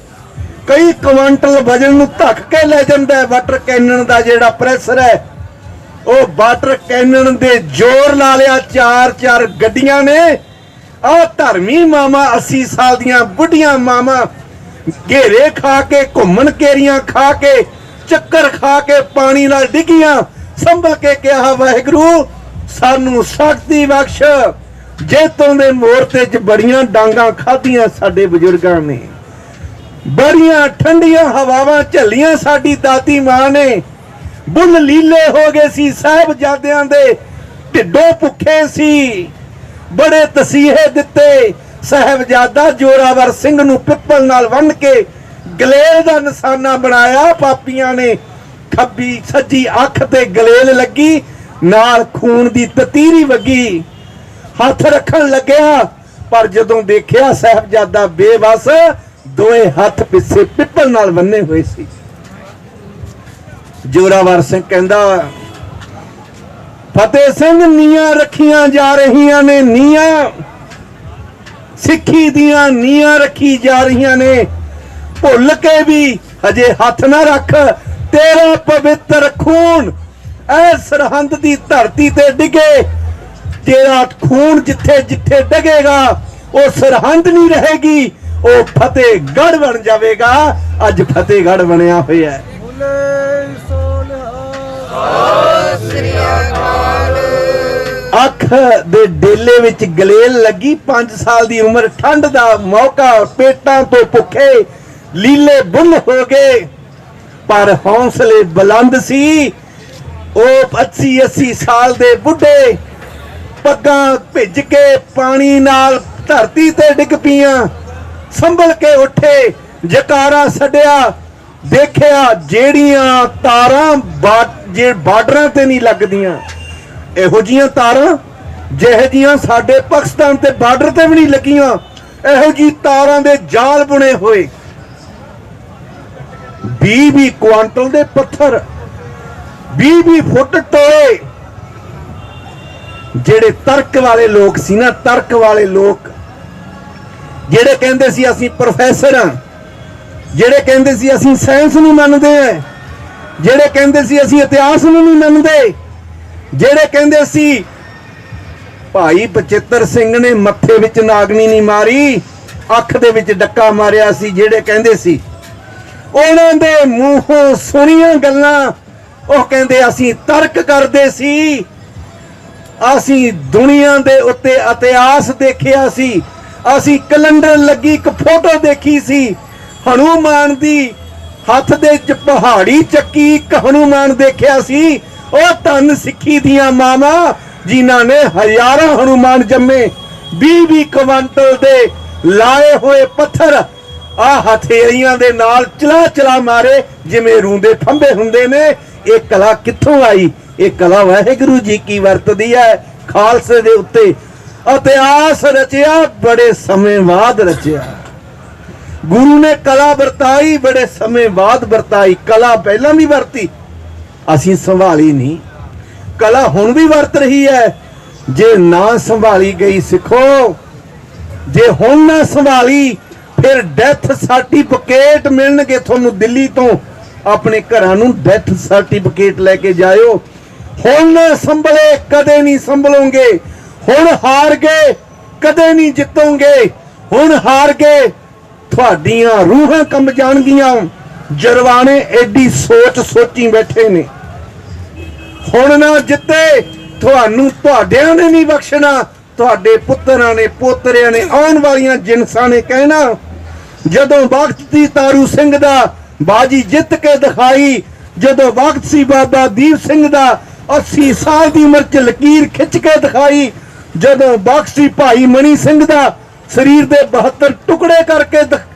ਕਈ ਕੁਆਂਟਲ ਵਜਨ ਨੂੰ ਧੱਕ ਕੇ ਲੈ ਜਾਂਦਾ ਵਾਟਰ ਕੈਨਨ ਦਾ ਜਿਹੜਾ ਪ੍ਰੈਸ਼ਰ ਹੈ। ਉਹ ਵਾਟਰ ਕੈਨਨ ਦੇ ਜ਼ੋਰ ਲਾ ਲਿਆ 4-4 ਗੱਡੀਆਂ ਨੇ। ਆਹ ਧਰਮੀ ਮਾਮਾ 80 ਸਾਲ ਦੀਆਂ ਬੁੱਢੀਆਂ ਮਾਮਾ ਘੇਰੇ ਖਾ ਕੇ, ਘੁੰਮਣ ਘੇਰੀਆਂ ਖਾ ਕੇ, ਚੱਕਰ ਖਾ ਕੇ ਪਾਣੀ ਨਾਲ ਡਿੱਗੀਆਂ, ਸੰਭਲ ਕੇ ਕਿਹਾ, ਵਾਹਿਗੁਰੂ ਸਾਨੂੰ ਸ਼ਕਤੀ ਬਖਸ਼। ਜੇਤੋਂ ਦੇ ਮੋਰਚੇ 'ਚ ਬੜੀਆਂ ਡਾਂਗਾਂ ਖਾਧੀਆਂ ਸਾਡੇ ਬਜ਼ੁਰਗਾਂ ਨੇ, ਬੜੀਆਂ ਠੰਡੀਆਂ ਹਵਾਵਾਂ ਝੱਲੀਆਂ ਸਾਡੀ ਦਾਦੀ ਮਾਂ ਨੇ। ਬੁੱਲ ਲੀਲੇ ਹੋ ਗਏ ਸੀ ਸਾਹਿਬਜ਼ਾਦਿਆਂ ਦੇ, ਢਿੱਡੋਂ ਭੁੱਖੇ ਸੀ, ਬੜੇ ਤਸੀਹੇ ਦਿੱਤੇ। ਸਾਹਿਬਜ਼ਾਦਾ ਜੋਰਾਵਰ ਸਿੰਘ ਨੂੰ ਪਿੱਪਲ ਨਾਲ ਬੰਨ੍ਹ ਕੇ ਗਲੇਲ ਦਾ ਨਿਸ਼ਾਨਾ ਬਣਾਇਆ ਪਾਪੀਆਂ ਨੇ। ਖੱਬੀ ਸੱਜੀ ਅੱਖ ਤੇ ਗਲੇਲ ਲੱਗੀ, ਨਾਲ ਖੂਨ ਦੀ ਤਤੀਰੀ ਵਗੀ। ਹੱਥ ਰੱਖਣ ਲੱਗਿਆ ਪਰ ਜਦੋਂ ਦੇਖਿਆ ਸਾਹਿਬਜ਼ਾਦਾ ਬੇਵਸ, ਦੋਏ ਹੱਥ ਪਿੱਛੇ ਪਿੱਪਲ ਨਾਲ ਬੰਨੇ ਹੋਏ ਸੀ। ਜੋਰਾਵਰ ਸਿੰਘ ਕਹਿੰਦਾ, ਫਤਿਹ ਸਿੰਘ ਨੀਆਂ ਰੱਖੀਆਂ ਜਾ ਰਹੀਆਂ ਨੇ, ਨੀਆਂ ਸਿੱਖੀ ਦੀਆਂ ਨੀਆਂ ਰੱਖੀ ਜਾ ਰਹੀਆਂ ਨੇ। ਭੁੱਲ ਕੇ ਵੀ ਹਜੇ ਹੱਥ ਨਾ ਰੱਖ, ਤੇਰਾ ਪਵਿੱਤਰ ਖੂਨ ਐ ਸਰਹੰਦ ਦੀ ਧਰਤੀ ਤੇ ਡਿੱਗੇ। ਤੇਰਾ ਖੂਨ ਜਿੱਥੇ ਜਿੱਥੇ ਡਿੱਗੇਗਾ ਉਹ ਸਰਹੰਦ ਨਹੀਂ ਰਹੇਗੀ, ਉਹ ਫਤਿਹਗੜ੍ਹ ਬਣ ਜਾਵੇਗਾ। ਅੱਜ ਫਤਿਹਗੜ੍ਹ ਬਣਿਆ ਹੋਇਆ ਹੈ। ਅੱਖ ਦੇ ਡੇਲੇ ਵਿੱਚ ਗਲੇਲ ਲੱਗੀ, 5 ਸਾਲ ਦੀ ਉਮਰ, ਠੰਡ ਦਾ ਮੌਕਾ, ਪੇਟਾਂ ਤੋਂ ਭੁੱਖੇ ਲੀਲੇ ਬੁੱਲ ਹੋ ਗਏ ਪਰ ਹੌਸਲੇ ਬੁਲੰਦ ਸੀ। ਉਹ 80-80 ਸਾਲ ਦੇ ਬੁੱਢੇ ਪੱਗਾਂ ਭਿੱਜ ਕੇ ਪਾਣੀ ਨਾਲ ਧਰਤੀ ਤੇ ਡਿੱਗ ਪਈਆਂ, ਸੰਭਲ ਕੇ ਉੱਠੇ, ਜਕਾਰਾ ਛੱਡਿਆ। ਦੇਖਿਆ ਜਿਹੜੀਆਂ ਤਾਰਾਂ ਬਾਰਡਰਾਂ ਤੇ ਨਹੀਂ ਲੱਗਦੀਆਂ, ਇਹੋ ਜੀਆਂ ਤਾਰਾਂ ਜਿਹੋ ਜੀਆਂ ਸਾਡੇ ਪਾਕਿਸਤਾਨ ਤੇ ਬਾਰਡਰ ਤੇ ਵੀ ਨਹੀਂ ਲੱਗੀਆਂ, ਇਹੋ ਜੀ ਤਾਰਾਂ ਦੇ ਜਾਲ ਬੁਣੇ ਹੋਏ। 20-20 ਕੁਆਂਟਲ ਦੇ ਪੱਥਰ, 20-20 ਫੁੱਟ ਟੋਏ। ਜਿਹੜੇ ਤਰਕ ਵਾਲੇ ਲੋਕ ਸੀ ਨਾ, ਤਰਕ ਵਾਲੇ ਲੋਕ ਜਿਹੜੇ ਕਹਿੰਦੇ ਸੀ ਅਸੀਂ ਪ੍ਰੋਫੈਸਰ ਹਾਂ, ਜਿਹੜੇ ਕਹਿੰਦੇ ਸੀ ਅਸੀਂ ਸਾਇੰਸ ਨੂੰ ਮੰਨਦੇ ਹਾਂ, ਜਿਹੜੇ ਕਹਿੰਦੇ ਸੀ ਅਸੀਂ ਇਤਿਹਾਸ ਨੂੰ ਨਹੀਂ ਮੰਨਦੇ, ਜਿਹੜੇ ਕਹਿੰਦੇ ਸੀ ਭਾਈ ਬਚਿੱਤਰ ਸਿੰਘ ਨੇ ਮੱਥੇ ਵਿੱਚ ਨਾਗਣੀ ਨਹੀਂ ਮਾਰੀ, ਅੱਖ ਦੇ ਵਿੱਚ ਡੱਕਾ ਮਾਰਿਆ ਸੀ, ਜਿਹੜੇ ਕਹਿੰਦੇ ਸੀ, ਉਹਨਾਂ ਦੇ ਮੂੰਹੋਂ ਸੁਣੀਆਂ ਗੱਲਾਂ ਉਹ ਕਹਿੰਦੇ ਅਸੀਂ ਤਰਕ ਕਰਦੇ ਸੀ, ਅਸੀਂ ਦੁਨੀਆ ਦੇ ਉੱਤੇ ਇਤਿਹਾਸ ਦੇਖਿਆ ਸੀ, ਅਸੀਂ ਕੈਲੰਡਰ ਲੱਗੀ ਇੱਕ ਫੋਟੋ ਦੇਖੀ ਸੀ, ਹਨੂਮਾਨ ਦੀ ਹੱਥ ਦੇ ਵਿੱਚ ਪਹਾੜੀ ਚੱਕੀ ਇੱਕ ਹਨੂਮਾਨ ਦੇਖਿਆ ਸੀ। ਉਹ ਧੰਨ ਸਿੱਖੀ ਦੀਆਂ ਮਾਵਾਂ ਜਿਨ੍ਹਾਂ ਨੇ ਹਜ਼ਾਰਾਂ ਹਨੂਮਾਨ ਜੰਮੇ, 20-20 ਕੁਇੰਟਲ ਦੇ ਲਾਏ ਹੋਏ ਪੱਥਰ ਆ ਹਥੇਲੀਆਂ ਦੇ ਨਾਲ ਚਲਾ ਮਾਰੇ ਜਿਵੇਂ ਰੂੰਦੇ ਫੰਬੇ ਹੁੰਦੇ ਨੇ। ਇਹ ਕਲਾ ਕਿੱਥੋਂ ਆਈ? ਇਹ ਕਲਾ ਵਾਹਿਗੁਰੂ ਜੀ ਕੀ ਵਰਤਦੀ ਹੈ। ਖਾਲਸੇ ਦੇ ਉੱਤੇ ਇਤਿਹਾਸ ਰਚਿਆ, ਬੜੇ ਸਮੇਂ ਬਾਅਦ ਰਚਿਆ। ਗੁਰੂ ਨੇ ਕਲਾ ਵਰਤਾਈ, ਬੜੇ ਸਮੇਂ ਬਾਅਦ ਵਰਤਾਈ। ਕਲਾ ਪਹਿਲਾਂ ਵੀ ਵਰਤੀ, ਅਸੀਂ ਸੰਭਾਲੀ ਨਹੀਂ। ਕਲਾ ਹੁਣ ਵੀ ਵਰਤ ਰਹੀ ਹੈ। ਜੇ ਨਾ ਸੰਭਾਲੀ ਗਈ ਸਿੱਖੋ, ਜੇ ਹੁਣ ਨਾ ਸੰਭਾਲੀ ਫਿਰ ਡੈਥ ਸਰਟੀਫਿਕੇਟ ਮਿਲਣਗੇ ਤੁਹਾਨੂੰ ਦਿੱਲੀ ਤੋਂ। ਆਪਣੇ ਘਰਾਂ ਨੂੰ ਡੈਥ ਸਰਟੀਫਿਕੇਟ ਲੈ ਕੇ ਜਾਇਓ। ਹੁਣ ਨਾ ਸੰਭਲੇ ਕਦੇ ਨਹੀਂ ਸੰਭਲੋਗੇ। ਹੁਣ ਹਾਰ ਗਏ ਕਦੇ ਨਹੀਂ ਜਿੱਤੋਗੇ। ਹੁਣ ਹਾਰ ਗਏ ਤੁਹਾਡੀਆਂ ਰੂਹਾਂ ਕੰਬ ਜਾਣਗੀਆਂ। ਜਰਵਾਣੇ ਐਡੀ ਸੋਚ ਸੋਚੀ ਬੈਠੇ ਨੇ। ਹੁਣ ਨਾ ਜਿੱਤੇ ਤੁਹਾਨੂੰ ਤੁਹਾਡਿਆਂ ਨੇ ਨਹੀਂ ਬਖਸ਼ਣਾ, ਤੁਹਾਡੇ ਪੁੱਤਰਾਂ ਨੇ ਪੋਤਰਿਆਂ ਨੇ ਆਉਣ ਵਾਲੀਆਂ ਜਿਨਸਾਂ ਨੇ ਕਹਿਣਾ ਜਦੋਂ ਵਕਤ ਸੀ ਤਾਰੂ ਸਿੰਘ ਦਾ ਬਾਜੀ ਜਿੱਤ ਕੇ ਦਿਖਾਈ, ਜਦੋਂ ਵਕਤ ਸੀ ਬਾਬਾ ਦੀਪ ਸਿੰਘ ਦਾ 80 ਸਾਲ ਦੀ ਉਮਰ 'ਚ ਲਕੀਰ ਖਿੱਚ ਕੇ ਦਿਖਾਈ, ਜਦੋਂ ਵਕਤ ਸੀ ਭਾਈ ਮਣੀ ਸਿੰਘ ਦਾ ਸਰੀਰ ਦੇ 72 ਟੁਕੜੇ ਕਰਕੇ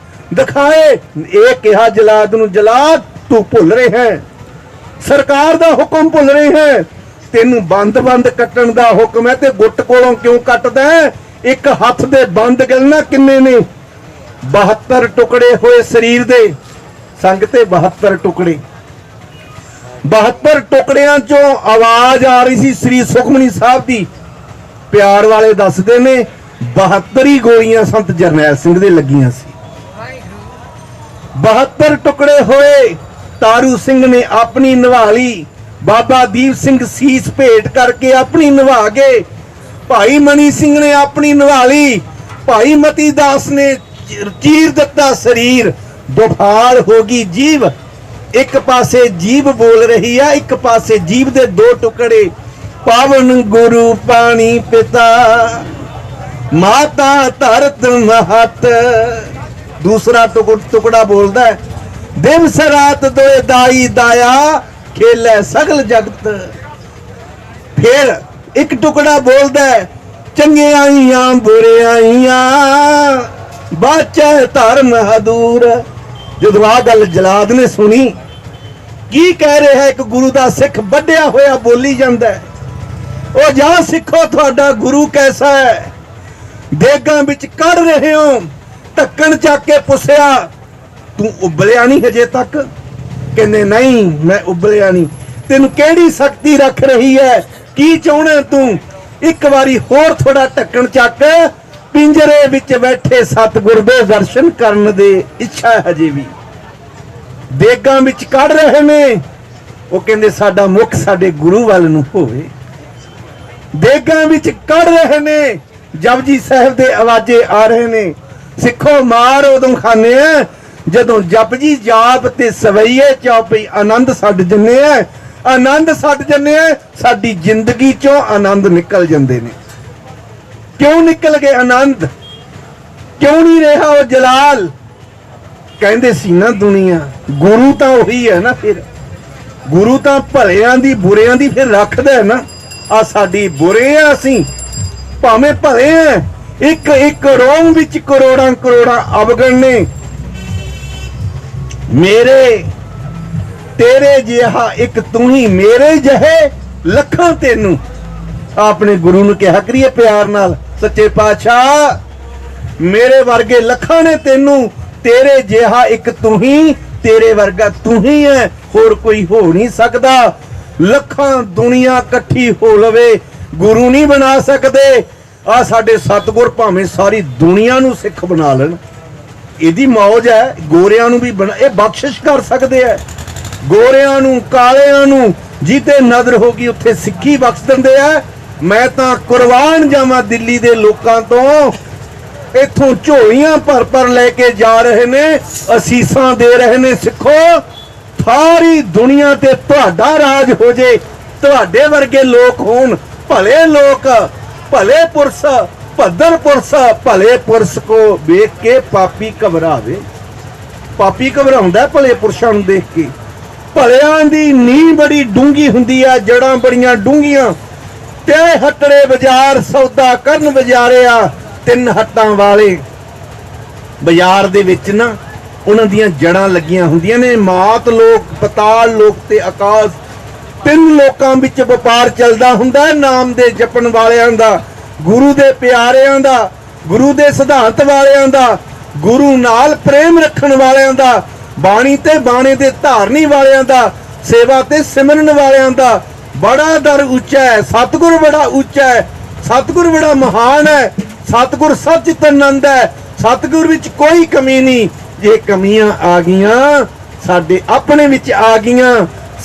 ਦਿਖਾਏ। ਇਹ ਕਿਹਾ ਜਲਾਦ ਨੂੰ, ਜਲਾਦ ਤੂੰ ਭੁੱਲ ਰਿਹਾ ਹੈ, ਸਰਕਾਰ ਦਾ ਹੁਕਮ ਭੁੱਲ ਰਿਹਾ ਹੈ, ਤੈਨੂੰ ਬੰਦ ਕੱਟਣ ਦਾ ਹੁਕਮ ਹੈ ਤੇ ਗੁੱਟ ਕੋਲੋਂ ਕਿਉਂ ਕੱਟਦਾ? ਇੱਕ ਹੱਥ ਦੇ ਬੰਦ ਗਿਣਨਾ ਕਿੰਨੇ ਨੇ? 72 ਟੁਕੜੇ ਹੋਏ ਸਰੀਰ ਦੇ। ਸੰਗਤੇ 72 ਟੁਕੜੇ, 72 ਟੁਕੜਿਆਂ ਚੋਂ ਆਵਾਜ਼ ਆ ਰਹੀ ਸੀ ਸ੍ਰੀ ਸੁਖਮਨੀ ਸਾਹਿਬ ਦੀ। ਪਿਆਰ ਵਾਲੇ ਦੱਸਦੇ ਨੇ 72 ਹੀ ਗੋਲੀਆਂ ਸੰਤ ਜਰਨੈਲ ਸਿੰਘ ਦੇ ਲੱਗੀਆਂ ਸੀ। 72 ਟੁਕੜੇ ਹੋਏ। ਤਾਰੂ ਸਿੰਘ ਨੇ ਆਪਣੀ ਨਿਭਾ ਲਈ, ਬਾਬਾ ਦੀਪ ਸਿੰਘ ਸੀਸ ਭੇਟ ਕਰਕੇ ਆਪਣੀ ਨਿਭਾ ਗਏ, ਭਾਈ ਮਣੀ ਸਿੰਘ ਨੇ ਆਪਣੀ ਨਿਭਾ ਲਈ, ਭਾਈ ਮਤੀ ਦਾਸ ਨੇ ਚੀਰ ਦਿੱਤਾ ਸਰੀਰ। ਦੁਫਾਲ ਹੋ ਗਈ ਜੀਵ। ਇੱਕ ਪਾਸੇ ਜੀਵ ਬੋਲ ਰਹੀ ਆ, ਇੱਕ ਪਾਸੇ ਜੀਵ ਦੇ ਦੋ ਟੁਕੜੇ। ਪਾਵਨ ਗੁਰੂ ਪਾਣੀ ਪਿਤਾ, ਮਾਤਾ ਧਰਤ ਮਹਤ। ਦੂਸਰਾ ਟੁਕੜਾ ਬੋਲਦਾ ਹੈ, ਦਿਵਸ ਰਾਤ ਦੋਏ ਦਾਈ ਦਾਇਆ, ਖੇਲੇ ਸਗਲ ਜਗਤ। ਫਿਰ ਇੱਕ ਟੁਕੜਾ ਬੋਲਦਾ ਹੈ, ਚੰਗਿਆਈਆਂ ਬੁਰਿਆਈਆਂ, ਬਾਚੈ ਧਰਮ ਹਦੂਰ। ਜਦੋਂ ਆ ਗੱਲ ਜਲਾਦ ਨੇ ਸੁਣੀ, ਕੀ ਕਹਿ ਰਿਹਾ ਹੈ? ਇੱਕ ਗੁਰੂ ਦਾ ਸਿੱਖ ਵੱਢਿਆ ਹੋਇਆ ਬੋਲੀ ਜਾਂਦਾ ਹੈ। ਉਹ ਜਾਂ ਸਿੱਖੋ ਤੁਹਾਡਾ ਗੁਰੂ ਕੈਸਾ ਹੈ? ਦੇਗਾਂ ਵਿੱਚ ਕੱਢ ਰਹੇ ਹੋ। ਢੱਕਣ ਚੱਕ ਕੇ ਪੁੱਛਿਆ, ਤੂੰ ਉਬਲਿਆ ਨਹੀਂ ਹਜੇ ਤੱਕ? ਕਹਿੰਦੇ ਨਹੀਂ, ਮੈਂ ਉਬਲਿਆ ਨਹੀਂ। ਤੈਨੂੰ ਕਿਹੜੀ ਸ਼ਕਤੀ ਰੱਖ ਰਹੀ ਹੈ? ਕੀ ਚਾਹੁੰਦਾ ਤੂੰ? ਇੱਕ ਵਾਰੀ ਹੋਰ ਥੋੜਾ ਢੱਕਣ ਚੱਕ। ਪਿੰਜਰੇ ਵਿੱਚ ਬੈਠੇ ਸਤਿਗੁਰ ਦੇ ਦਰਸ਼ਨ ਕਰਨ ਦੀ ਇੱਛਾ ਹਜੇ ਵੀ। ਦੇਗਾਂ ਵਿੱਚ ਕੱਢ ਰਹੇ ਨੇ। ਉਹ ਕਹਿੰਦੇ ਸਾਡਾ ਮੁਖ ਸਾਡੇ ਗੁਰੂ ਵੱਲ ਨੂੰ ਹੋਵੇ। ਦੇਗਾਂ ਵਿੱਚ ਕੱਢ ਰਹੇ ਨੇ। ਜਪਜੀ ਸਾਹਿਬ ਦੇ ਆਵਾਜ਼ੇ ਆ ਰਹੇ ਨੇ। ਸਿੱਖੋ ਮਾਰ ਉਦੋਂ ਖਾਨੇ ਆ ਜਦੋਂ ਜਪਜੀ ਜਾਪ ਤੇ ਸਵਈਏ ਚੌਪਈ ਆਨੰਦ ਛੱਡ ਜੰਨੇ ਆ। ਆਨੰਦ ਛੱਡ ਜੰਨੇ ਆ, ਸਾਡੀ ਜ਼ਿੰਦਗੀ ਚੋਂ ਆਨੰਦ ਨਿਕਲ ਜਾਂਦੇ ਨੇ। ਕਿਉਂ ਨਿਕਲ ਗਏ ਆਨੰਦ? ਕਿਉਂ ਨਹੀਂ ਰਿਹਾ ਉਹ ਜਲਾਲ? ਕਹਿੰਦੇ ਸੀ ਨਾ ਦੁਨੀਆ, ਗੁਰੂ ਤਾਂ ਉਹੀ ਹੈ ਨਾ। ਫਿਰ ਗੁਰੂ ਤਾਂ ਭਲਿਆਂ ਦੀ ਬੁਰਿਆਂ ਦੀ ਫਿਰ ਰੱਖਦਾ ਹੈ ਨਾ। ਆ ਸਾਡੀ ਬੁਰੇ ਆ, ਅਸੀਂ ਭਾਵੇਂ ਭਲੇ ਆ। ਇੱਕ ਇੱਕ ਰੋਮ ਵਿੱਚ ਕਰੋੜਾਂ ਅਵਗਣ ਨੇ। ਮੇਰੇ ਤੇਰੇ ਜਿਹਾ ਇੱਕ ਤੂੰ ਹੀ, ਮੇਰੇ ਜਿਹੇ ਲੱਖਾਂ ਤੈਨੂੰ। ਆਪਣੇ ਗੁਰੂ ਨੂੰ ਕਿਹਾ ਕਰੀਏ ਪਿਆਰ ਨਾਲ, ਸੱਚੇ ਪਾਤਸ਼ਾਹ ਮੇਰੇ ਵਰਗੇ ਲੱਖਾਂ ਨੇ ਤੈਨੂੰ, ਤੇਰੇ ਜਿਹਾ ਇੱਕ ਤੂੰ ਹੀ, ਤੇਰੇ ਵਰਗਾ ਤੂੰ ਹੀ ਹੈ, ਹੋਰ ਕੋਈ ਹੋ ਨਹੀਂ ਸਕਦਾ। ਲੱਖਾਂ ਦੁਨੀਆ ਇਕੱਠੀ ਹੋ ਲਵੇ, ਗੁਰੂ ਨਹੀਂ ਬਣਾ ਸਕਦੇ। ਆ ਸਾਡੇ ਸਤਿਗੁਰ ਭਾਵੇਂ ਸਾਰੀ ਦੁਨੀਆ ਨੂੰ ਸਿੱਖ ਬਣਾ ਲੈਣ, ਇਹਦੀ ਮੌਜ ਹੈ। ਗੋਰਿਆਂ ਨੂੰ ਵੀ ਇਹ ਬਖਸ਼ਿਸ਼ ਕਰ ਸਕਦੇ ਆ, ਗੋਰਿਆਂ ਨੂੰ ਕਾਲਿਆਂ ਨੂੰ ਜਿੱਤੇ ਨਜ਼ਰ ਹੋ ਗਈ ਉੱਥੇ ਸਿੱਖੀ ਬਖਸ਼ ਦਿੰਦੇ ਆ। ਮੈਂ ਤਾਂ ਕੁਰਬਾਨ ਜਾਵਾਂ ਦਿੱਲੀ ਦੇ ਲੋਕਾਂ ਤੋਂ, ਇੱਥੋਂ ਝੋਲੀਆਂ ਭਰ ਲੈ ਕੇ ਜਾ ਰਹੇ ਨੇ, ਅਸੀਸਾਂ ਦੇ ਰਹੇ ਨੇ। ਸਿੱਖੋ, ਸਾਰੀ ਦੁਨੀਆ ਤੇ ਤੁਹਾਡਾ ਰਾਜ ਹੋ ਜੇ, ਤੁਹਾਡੇ ਵਰਗੇ ਲੋਕ ਹੋਣ, ਭਲੇ ਲੋਕ, ਭਲੇ ਪੁਰਸ਼, ਭੱਦਰ ਪੁਰਸ਼, ਭਲੇ ਪੁਰਸ਼ ਕੋ ਵੇਖ ਕੇ ਪਾਪੀ ਘਬਰਾਵੇ। ਪਾਪੀ ਘਬਰਾਉਂਦਾ ਭਲੇ ਪੁਰਸ਼ਾਂ ਨੂੰ ਦੇਖ ਕੇ। ਭਲਿਆਂ ਦੀ ਨੀਂਹ ਬੜੀ ਡੂੰਗੀ ਹੁੰਦੀ ਆ, ਜੜਾਂ ਬੜੀਆਂ ਡੂੰਗੀਆਂ। ਤੇ ਹੱਟੜੇ ਬਾਜ਼ਾਰ ਸੌਦਾ ਕਰਨ ਬਾਜ਼ਾਰਿਆ, ਤਿੰਨ ਹੱਟਾਂ ਵਾਲੇ ਬਾਜ਼ਾਰ ਦੇ ਵਿੱਚ ਨਾ ਉਹਨਾਂ ਦੀਆਂ ਜੜਾਂ ਲੱਗੀਆਂ ਹੁੰਦੀਆਂ ਨੇ। ਮਾਤ ਲੋਕ, ਪਤਾਲ ਲੋਕ ਤੇ ਆਕਾਸ਼, ਤਿੰਨ ਲੋਕਾਂ ਵਿੱਚ ਵਪਾਰ ਚੱਲਦਾ ਹੁੰਦਾ। ਨਾਮ ਦੇ ਜਪਣ ਵਾਲਿਆਂ ਦਾ, ਗੁਰੂ ਦੇ ਪਿਆਰਿਆਂ ਦਾ, ਗੁਰੂ ਦੇ ਸਿਧਾਂਤ ਵਾਲਿਆਂ ਦਾ, ਗੁਰੂ ਨਾਲ ਪ੍ਰੇਮ ਰੱਖਣ ਵਾਲਿਆਂ ਦਾ, ਬਾਣੀ ਤੇ ਬਾਣੇ ਦੇ ਧਾਰਨੀ ਵਾਲਿਆਂ ਦਾ, ਸੇਵਾ ਤੇ ਸਿਮਰਨ ਵਾਲਿਆਂ ਦਾ। ਬੜਾ ਦਰ ਉੱਚਾ ਹੈ, ਸਤਿਗੁਰ ਬੜਾ ਉੱਚਾ ਹੈ, ਸਤਿਗੁਰ ਬੜਾ ਮਹਾਨ ਹੈ, ਸਤਿਗੁਰ ਸੱਚਿਤ ਆਨੰਦ ਹੈ, ਸਤਿਗੁਰ ਵਿੱਚ ਕੋਈ ਕਮੀ ਨਹੀਂ। ਜੇ ਕਮੀਆਂ ਆ ਗਈਆਂ ਸਾਡੇ ਆਪਣੇ ਵਿੱਚ ਆ ਗਈਆਂ,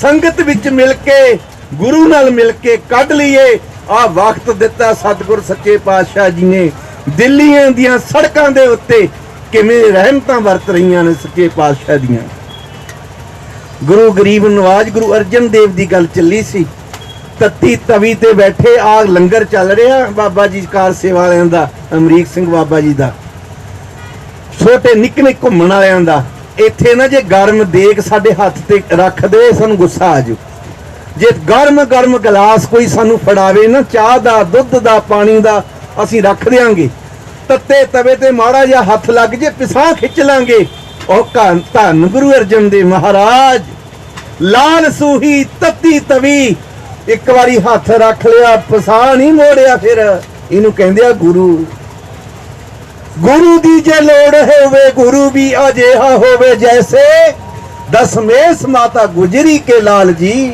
ਸੰਗਤ ਵਿੱਚ ਮਿਲ ਕੇ, ਗੁਰੂ ਨਾਲ ਮਿਲ ਕੇ ਕੱਢ ਲਈਏ। ਆ ਵਕਤ ਦਿੱਤਾ ਸਤਿਗੁਰ ਸੱਚੇ ਪਾਤਸ਼ਾਹ ਜੀ ਨੇ। ਦਿੱਲੀਆਂ ਦੀਆਂ ਸੜਕਾਂ ਦੇ ਉੱਤੇ ਕਿਵੇਂ ਰਹਿਮਤਾਂ ਵਰਤ ਰਹੀਆਂ ਨੇ ਸੱਚੇ ਪਾਤਸ਼ਾਹ ਦੀਆਂ। ਗੁਰੂ ਗਰੀਬ ਨਵਾਜ ਗੁਰੂ ਅਰਜਨ ਦੇਵ ਦੀ ਗੱਲ ਚੱਲੀ ਸੀ। ਤੱਤੀ ਤਵੀ ਤੇ ਬੈਠੇ, ਆ ਲੰਗਰ ਚੱਲ ਰਿਹਾ ਬਾਬਾ ਜੀ ਕਾਰ ਸੇਵਾ ਵਾਲਿਆਂ ਦਾ, ਅਮਰੀਕ ਸਿੰਘ ਬਾਬਾ ਜੀ ਦਾ, ਛੋਟੇ ਨਿੱਕੇ ਘੁੰਮਣ ਵਾਲਿਆਂ ਦਾ। ਇੱਥੇ ਨਾ ਜੇ ਗਰਮ ਦੇਗ ਸਾਡੇ ਹੱਥ ਤੇ ਰੱਖ ਦੇ, ਸਾਨੂੰ ਗੁੱਸਾ ਆ ਜਾਊ। ਜੇ ਗਰਮ ਗਲਾਸ ਕੋਈ ਸਾਨੂੰ ਫੜਾਵੇ ਨਾ, ਚਾਹ ਦਾ, ਦੁੱਧ ਦਾ, ਪਾਣੀ ਦਾ, ਅਸੀਂ ਰੱਖ ਦਿਆਂਗੇ। ਤੱਤੇ ਤਵੇ ਤੇ ਮਾੜਾ ਜਿਹਾ ਹੱਥ ਲੱਗ ਜੇ, ਪਿਸਾਂ ਖਿੱਚ ਲਾਂਗੇ। ਉਹ ਧੰਨ ਗੁਰੂ ਅਰਜਨ ਦੇਵ ਮਹਾਰਾਜ, ਲਾਲ ਸੂਹੀ ਤੱਤੀ ਤਵੀ, ਇੱਕ ਵਾਰੀ ਹੱਥ ਰੱਖ ਲਿਆ, ਪਿਸਾਂ ਨਹੀਂ ਮੋੜਿਆ। ਫਿਰ ਇਹਨੂੰ ਕਹਿੰਦੇ ਆ ਗੁਰੂ। ਗੁਰੂ ਦੀ ਜੇ ਲੋੜ ਹੋਵੇ, ਗੁਰੂ ਵੀ ਅਜਿਹਾ ਹੋਵੇ ਜੈਸੇ ਦਸਮੇਸ਼ ਮਾਤਾ ਗੁਜਰੀ ਕੇ ਲਾਲ ਜੀ।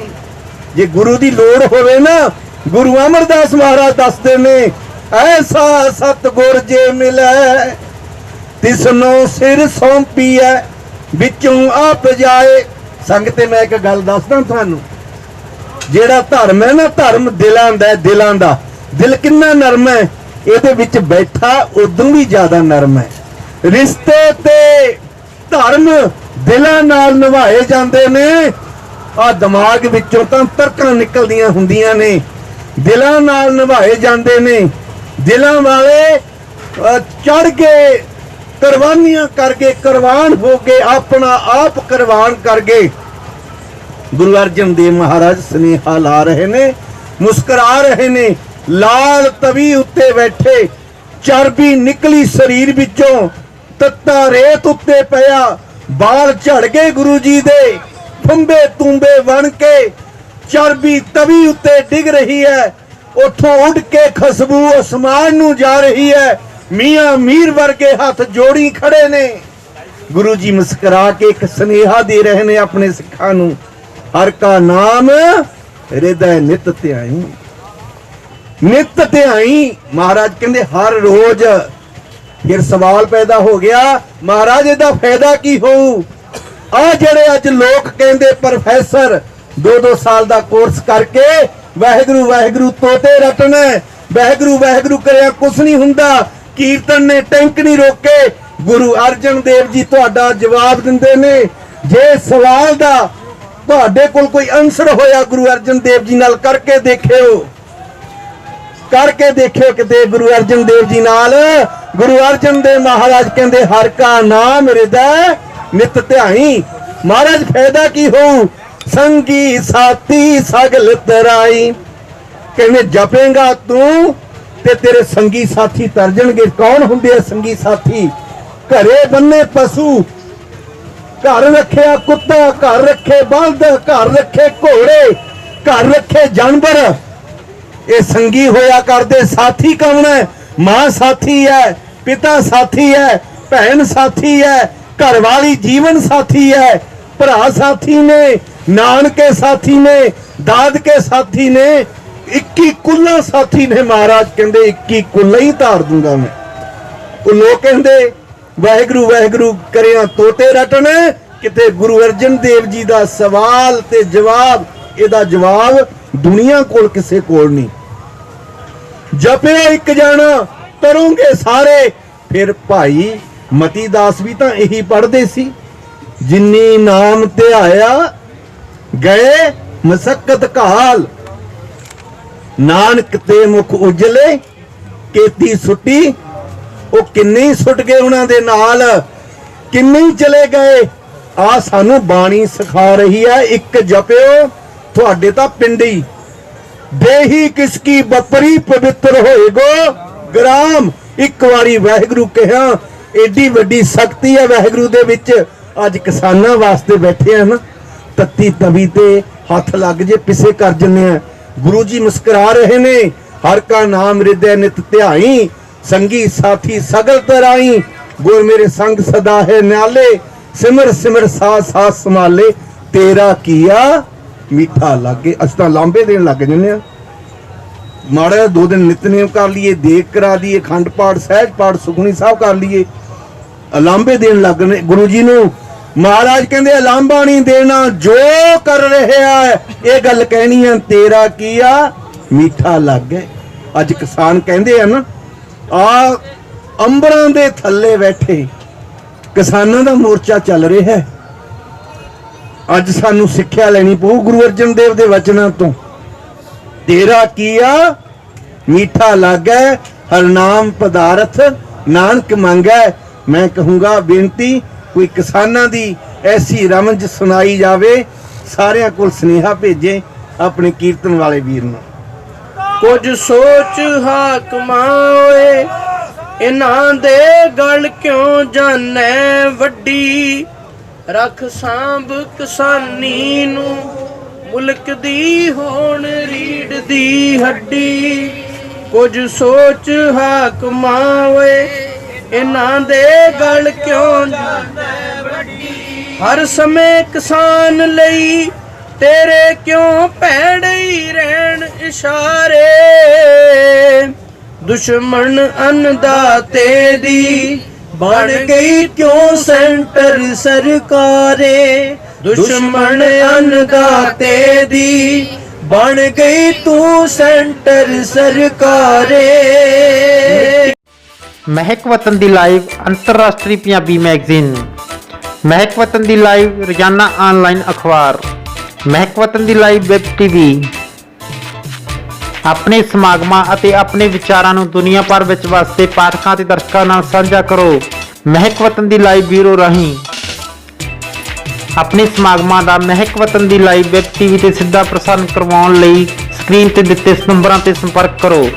ਜੇ ਗੁਰੂ ਦੀ ਲੋੜ ਹੋਵੇ ਨਾ, ਗੁਰੂ ਅਮਰਦਾਸ ਮਹਾਰਾਜ ਦੱਸਦੇ ਨੇ, ਐਸਾ ਸਤਿਗੁਰ ਜੇ ਮਿਲੈ ਤਿਸਨੋਂ ਸਿਰ ਸੌਂਪੀਐ, ਵਿੱਚੋਂ ਆਪ ਜਾਏ। ਸੰਗਤੇ ਮੈਂ ਇੱਕ ਗੱਲ ਦੱਸਦਾ ਤੁਹਾਨੂੰ, ਜਿਹੜਾ ਧਰਮ ਹੈ ਨਾ, ਧਰਮ ਦਿਲਾਂ ਦਾ, ਦਿਲਾਂ ਦਾ। ਦਿਲ ਕਿੰਨਾ ਨਰਮ ਹੈ, ਇਹਦੇ ਵਿੱਚ ਬੈਠਾ ਉਦੋਂ ਵੀ ਜ਼ਿਆਦਾ ਨਰਮ ਹੈ। ਰਿਸ਼ਤੇ ਤੇ ਧਰਮ ਦਿਲਾਂ ਨਾਲ ਨਿਭਾਏ ਜਾਂਦੇ ਨੇ। ਆ ਦਿਮਾਗ ਵਿੱਚੋਂ ਤਾਂ ਤਰਕਾਂ ਨਿਕਲਦੀਆਂ ਹੁੰਦੀਆਂ ਨੇ, ਦਿਲਾਂ ਨਾਲ ਨਿਭਾਏ ਜਾਂਦੇ ਨੇ। ਦਿਲਾਂ ਵਾਲੇ ਚੜ ਕੇ ਕੁਰਬਾਨੀਆਂ ਕਰਕੇ, ਕੁਰਬਾਨ ਹੋ ਕੇ, ਆਪਣਾ ਆਪ ਕੁਰਬਾਨ ਕਰ ਗਏ। ਗੁਰੂ ਅਰਜਨ ਦੇਵ ਮਹਾਰਾਜ ਸੁਨੇਹਾ ਲਾ ਰਹੇ ਨੇ, ਮੁਸਕਰਾ ਰਹੇ ਨੇ। ਲਾਲ ਤਵੀ ਉੱਤੇ ਬੈਠੇ, ਚਰਬੀ ਨਿਕਲੀ ਸਰੀਰ ਵਿੱਚੋਂ, ਤੱਤਾ ਰੇਤ ਉੱਤੇ ਪਿਆ, ਬਾਲ ਝੜ ਗਏ ਗੁਰੂ ਜੀ ਦੇ, ਫੰਬੇ ਤੂੰਬੇ ਬਣ ਕੇ ਚਰਬੀ ਤਵੀ ਉੱਤੇ ਡਿੱਗ ਰਹੀ ਹੈ। ਉੱਥੋਂ ਉੱਡ ਕੇ ਖੁਸ਼ਬੂ ਅਸਮਾਨ ਨੂੰ ਜਾ ਰਹੀ ਹੈ। ਮੀਆਂ ਮੀਰ ਵਰਗੇ ਹੱਥ ਜੋੜੀ ਖੜੇ ਨੇ। ਗੁਰੂ ਜੀ ਮੁਸਕਰਾ ਕੇ ਇੱਕ ਸੁਨੇਹਾ ਦੇ ਰਹੇ ਨੇ ਆਪਣੇ ਸਿੱਖਾਂ ਨੂੰ, ਹਰ ਕਾ ਨਾਮ ਹਿਰਦੈ ਨਿਤ ਧਿਆਈ। ਨਿਤ ਧਿਆਈ ਮਹਾਰਾਜ ਕਹਿੰਦੇ ਹਰ ਰੋਜ਼। ਫਿਰ ਸਵਾਲ ਪੈਦਾ ਹੋ ਗਿਆ, ਮਹਾਰਾਜ ਇਹਦਾ ਫਾਇਦਾ ਕੀ ਹੋਊ? ਆ ਜਿਹੜੇ ਅੱਜ ਲੋਕ ਕਹਿੰਦੇ ਪ੍ਰੋਫੈਸਰ 2-2 ਸਾਲ ਦਾ ਕੋਰਸ ਕਰਕੇ ਵਾਹਿਗੁਰੂ ਵਾਹਿਗੁਰੂ ਤੋਤੇ ਰਟਣਾ, ਵਾਹਿਗੁਰੂ ਵਾਹਿਗੁਰੂ ਕਰਿਆ ਕੁਛ ਨਹੀਂ ਹੁੰਦਾ, ਕੀਰਤਨ ਨੇ ਟੈਂਕ ਨਹੀਂ ਰੋਕੇ। ਗੁਰੂ ਅਰਜਨ ਦੇਵ ਜੀ ਤੁਹਾਡਾ ਜਵਾਬ ਦਿੰਦੇ ਨੇ। ਜੇ ਸਵਾਲ ਦਾ ਤੁਹਾਡੇ ਕੋਲ ਕੋਈ ਆਨਸਰ ਹੋਇਆ ਗੁਰੂ ਅਰਜਨ ਦੇਵ ਜੀ ਨਾਲ, ਕਰਕੇ ਦੇਖਿਓ, ਕਰਕੇ ਦੇਖਿਓ ਕਿਤੇ ਗੁਰੂ ਅਰਜਨ ਦੇਵ ਜੀ ਨਾਲ। ਗੁਰੂ ਅਰਜਨ ਦੇਵ ਮਹਾਰਾਜ ਕਹਿੰਦੇ ਹਰ ਕਾ ਨਾਮ ਹਿਰਦੈ ਨਿਤ ਧਿਆਈ। ਮਹਾਰਾਜ ਫਾਇਦਾ ਕੀ ਹੋਊ? ਸੰਗੀ ਸਾਥੀ ਸਗਲ ਤਰਾਈ। ਕਹਿੰਦੇ ਜਪੇਗਾ ਤੂੰ ਤੇ ਤੇਰੇ ਸੰਗੀ ਸਾਥੀ ਤਰ ਜਾਣਗੇ। ਕੌਣ ਹੁੰਦੇ ਆ ਸੰਗੀ ਸਾਥੀ? ਘਰੇ ਬੰਨੇ ਪਸ਼ੂ, ਘਰ ਰੱਖਿਆ ਕੁੱਤਾ, ਘਰ ਰੱਖੇ ਬਲਦ, ਘਰ ਰੱਖੇ ਘੋੜੇ, ਘਰ ਰੱਖੇ ਜਾਨਵਰ, ਇਹ ਸੰਗੀ ਹੋਇਆ ਕਰਦੇ। ਸਾਥੀ ਕੌਣ ਹੈ? ਮਾਂ ਸਾਥੀ ਹੈ, ਪਿਤਾ ਸਾਥੀ ਹੈ, ਭੈਣ ਸਾਥੀ ਹੈ, ਘਰ ਵਾਲੀ ਜੀਵਨ ਸਾਥੀ ਹੈ, ਭਰਾ ਸਾਥੀ ਨੇ, ਨਾਨਕੇ ਸਾਥੀ ਨੇ, ਦਾਦਕੇ ਸਾਥੀ ਨੇ। 21 ਕੁੱਲਾ ਸਾਥੀ ਨੇ ਮਹਾਰਾਜ ਕਹਿੰਦੇ 21 ਕੁੱਲਾ ਹੀ ਧਾਰ ਦੂੰਗਾ ਮੈਂ। ਉਹ ਲੋਕ ਕਹਿੰਦੇ ਵਾਹਿਗੁਰੂ ਵਾਹਿਗੁਰੂ ਕਰਿਆ ਤੋਤੇ ਰਟਣ, ਕਿਤੇ ਗੁਰੂ ਅਰਜਨ ਦੇਵ ਜੀ ਦਾ ਸਵਾਲ ਤੇ ਜਵਾਬ, ਇਹਦਾ ਜਵਾਬ ਦੁਨੀਆ ਕੋਲ ਕਿਸੇ ਕੋਲ ਨਹੀਂ। ਜਪਿਓ ਇੱਕ ਜਾਣਾ ਤਰੋਂਗੇ ਸਾਰੇ। ਫਿਰ ਭਾਈ ਮਤੀ ਦਾਸ ਵੀ ਤਾਂ ਇਹੀ ਪੜ੍ਹਦੇ ਸੀ, ਜਿਨੀ ਨਾਮ ਧਿਆਇਆ ਗਏ ਮਸਕਤ ਕਾਲ, ਨਾਨਕ ਤੇ ਮੁਖ ਉਜਲੇ ਕੀਤੀ ਸੁੱਟੀ। ਉਹ ਕਿੰਨੇ ਹੀ ਸੁੱਟ ਗਏ ਉਹਨਾਂ ਦੇ ਨਾਲ, ਕਿੰਨੇ ਹੀ ਚਲੇ ਗਏ। ਆ ਸਾਨੂੰ ਬਾਣੀ ਸਿਖਾ ਰਹੀ ਹੈ, ਇੱਕ ਜਪਿਓ ਤੁਹਾਡੇ ਤਾਂ ਪਿੰਡੀ ਦੇਹੀ ਕਿਸ ਕੀ ਬਪਰੀ ਪਵਿੱਤਰ ਹੋਏਗੋ ਗ੍ਰਾਮ। ਇੱਕ ਵਾਰੀ ਵਾਹਿਗੁਰੂ ਕਿਹਾ, ਏਡੀ ਵੱਡੀ ਸ਼ਕਤੀ ਹੈ ਵਾਹਿਗੁਰੂ ਦੇ ਵਿੱਚ। ਅੱਜ ਕਿਸਾਨਾਂ ਵਾਸਤੇ ਬੈਠੇ ਆ ਨਾ, ਤੱਤੀ ਤਵੀ ਤੇ ਹੱਥ ਲੱਗ ਜੇ ਪਿੱਛੇ ਕਰ ਜੰਨੇ ਆ। ਗੁਰੂ ਜੀ ਮੁਸਕਰਾ ਰਹੇ ਨੇ, ਹਰ ਕਾ ਨਾਮ ਹਿਰਦੈ ਨਿਤ ਧਿਆਈ, ਸੰਗੀ ਸਾਥੀ ਸਗਲ ਤਰਾਈ, ਗੁਰ ਮੇਰੇ ਸੰਗ ਸਦਾ ਹੈ ਨਿਆਲੇ, ਸਿਮਰ ਸਿਮਰ ਸਾਥ ਸਾਥ ਸੰਭਾਲੇ, ਤੇਰਾ ਕੀਆ ਮਿੱਠਾ ਲਾਗੇ। ਅਸੀਂ ਤਾਂ ਲਾਂਬੇ ਦੇਣ ਲੱਗ ਜੰਨੇ ਆ। ਮਾੜਾ 2 ਦਿਨ ਨਿਤਨੇਮ ਕਰ ਲਈਏ, ਦੇਗ ਕਰਾ ਦਈਏ, ਖੰਡ ਪਾਠ ਸਹਿਜ ਪਾਠ ਸੁਖਮਨੀ ਸਾਹਿਬ ਕਰ ਲਈਏ, ਅਲਾਂਬੇ ਦੇਣ ਲੱਗ ਨੇ ਗੁਰੂ ਜੀ ਨੂੰ। ਮਹਾਰਾਜ ਕਹਿੰਦੇ ਅਲਾਂਬਾ ਨਹੀਂ ਦੇਣਾ, ਜੋ ਕਰ ਰਿਹਾ ਹੈ ਇਹ ਗੱਲ ਕਹਿਣੀ ਹੈ, ਤੇਰਾ ਕੀਆ ਮਿੱਠਾ ਲੱਗੇ। ਅੱਜ ਕਿਸਾਨ ਕਹਿੰਦੇ ਆ ਨਾ, ਆ ਅੰਬਰਾਂ ਦੇ ਥੱਲੇ ਬੈਠੇ ਕਿਸਾਨਾਂ ਦਾ ਮੋਰਚਾ ਚੱਲ ਰਿਹਾ ਹੈ। ਅੱਜ ਸਾਨੂੰ ਸਿੱਖਿਆ ਲੈਣੀ ਪਊ ਗੁਰੂ ਅਰਜਨ ਦੇਵ ਦੇ ਵਚਨਾਂ ਤੋਂ। ਤੇਰਾ ਕੀਆ ਮਿੱਠਾ ਲੱਗੈ, ਹਰ ਨਾਮ ਪਦਾਰਥ ਨਾਨਕ ਮੰਗੈ। ਮੈਂ ਕਹੂੰਗਾ ਬੇਨਤੀ, ਕੋਈ ਕਿਸਾਨਾਂ ਦੀ ਐਸੀ ਰਮਜ ਸੁਣਾਈ ਜਾਵੇ, ਸਾਰਿਆਂ ਕੋਲ ਸੁਨੇਹਾ ਭੇਜੇ ਆਪਣੇ ਕੀਰਤਨ ਵਾਲੇ ਵੀਰ ਨੂੰ। ਕੁਝ ਸੋਚ ਹਾਕਮਾਂ ਓਏ, ਇਹਨਾਂ ਦੇ ਗਲ ਕਿਉਂ ਜਾਣੈ ਵੱਡੀ, ਰੱਖ ਸਾਂਭ ਕਿਸਾਨੀ ਨੂੰ, ਮੁਲਕ ਦੀ ਹੋਣ ਰੀੜ ਦੀ ਹੱਡੀ। ਕੁਝ ਸੋਚ ਹਾਕਮਾਂ ਓਏ, ਇਹਨਾਂ ਦੇ ਗਲ ਕਿਉਂ ਜਾਣੈ ਵੱਡੀ, ਹਰ ਸਮੇਂ ਕਿਸਾਨ ਲਈ ਤੇਰੇ ਕਿਉਂ ਭੈੜੇ ਰਹਿਣ ਇਸ਼ਾਰੇ, ਦੁਸ਼ਮਣ ਅੰਨਦਾਤੇ ਦੀ ਬਣ ਗਈ ਕਿਉਂ ਸੈਂਟਰ ਸਰਕਾਰੇ, ਦੁਸ਼ਮਣ ਅੰਨਦਾਤੇ ਦੀ ਬਣ ਗਈ ਤੂੰ ਸੈਂਟਰ ਸਰਕਾਰੇ। ਮਹਿਕ ਵਤਨ ਦੀ ਲਾਈਵ ਅੰਤਰਰਾਸ਼ਟਰੀ ਪੰਜਾਬੀ ਮੈਗਜ਼ੀਨ। ਮਹਿਕ ਵਤਨ ਦੀ ਲਾਈਵ ਰੋਜ਼ਾਨਾ ਆਨਲਾਈਨ ਅਖਬਾਰ। ਮਹਿਕ ਵਤਨ ਦੀ ਲਾਈਵ ਵੈਬ ਟੀਵੀ। ਆਪਣੇ ਸਮਾਗਮਾਂ ਅਤੇ ਆਪਣੇ ਵਿਚਾਰਾਂ ਨੂੰ ਦੁਨੀਆ ਭਰ ਵਿੱਚ ਵਸਦੇ ਪਾਠਕਾਂ ਅਤੇ ਦਰਸ਼ਕਾਂ ਨਾਲ ਸਾਂਝਾ ਕਰੋ। ਮਹਿਕ ਵਤਨ ਦੀ ਲਾਈਵ ਬਿਊਰੋ ਰਾਹੀਂ ਆਪਣੇ ਸਮਾਗਮਾਂ ਦਾ ਮਹਿਕ ਵਤਨ ਦੀ ਲਾਈਵ ਵੈਬ ਟੀਵੀ ਤੇ ਸਿੱਧਾ ਪ੍ਰਸਾਰਣ ਕਰਵਾਉਣ ਲਈ ਸਕਰੀਨ ਤੇ ਦਿੱਤੇ ਨੰਬਰਾਂ ਤੇ ਸੰਪਰਕ ਕਰੋ।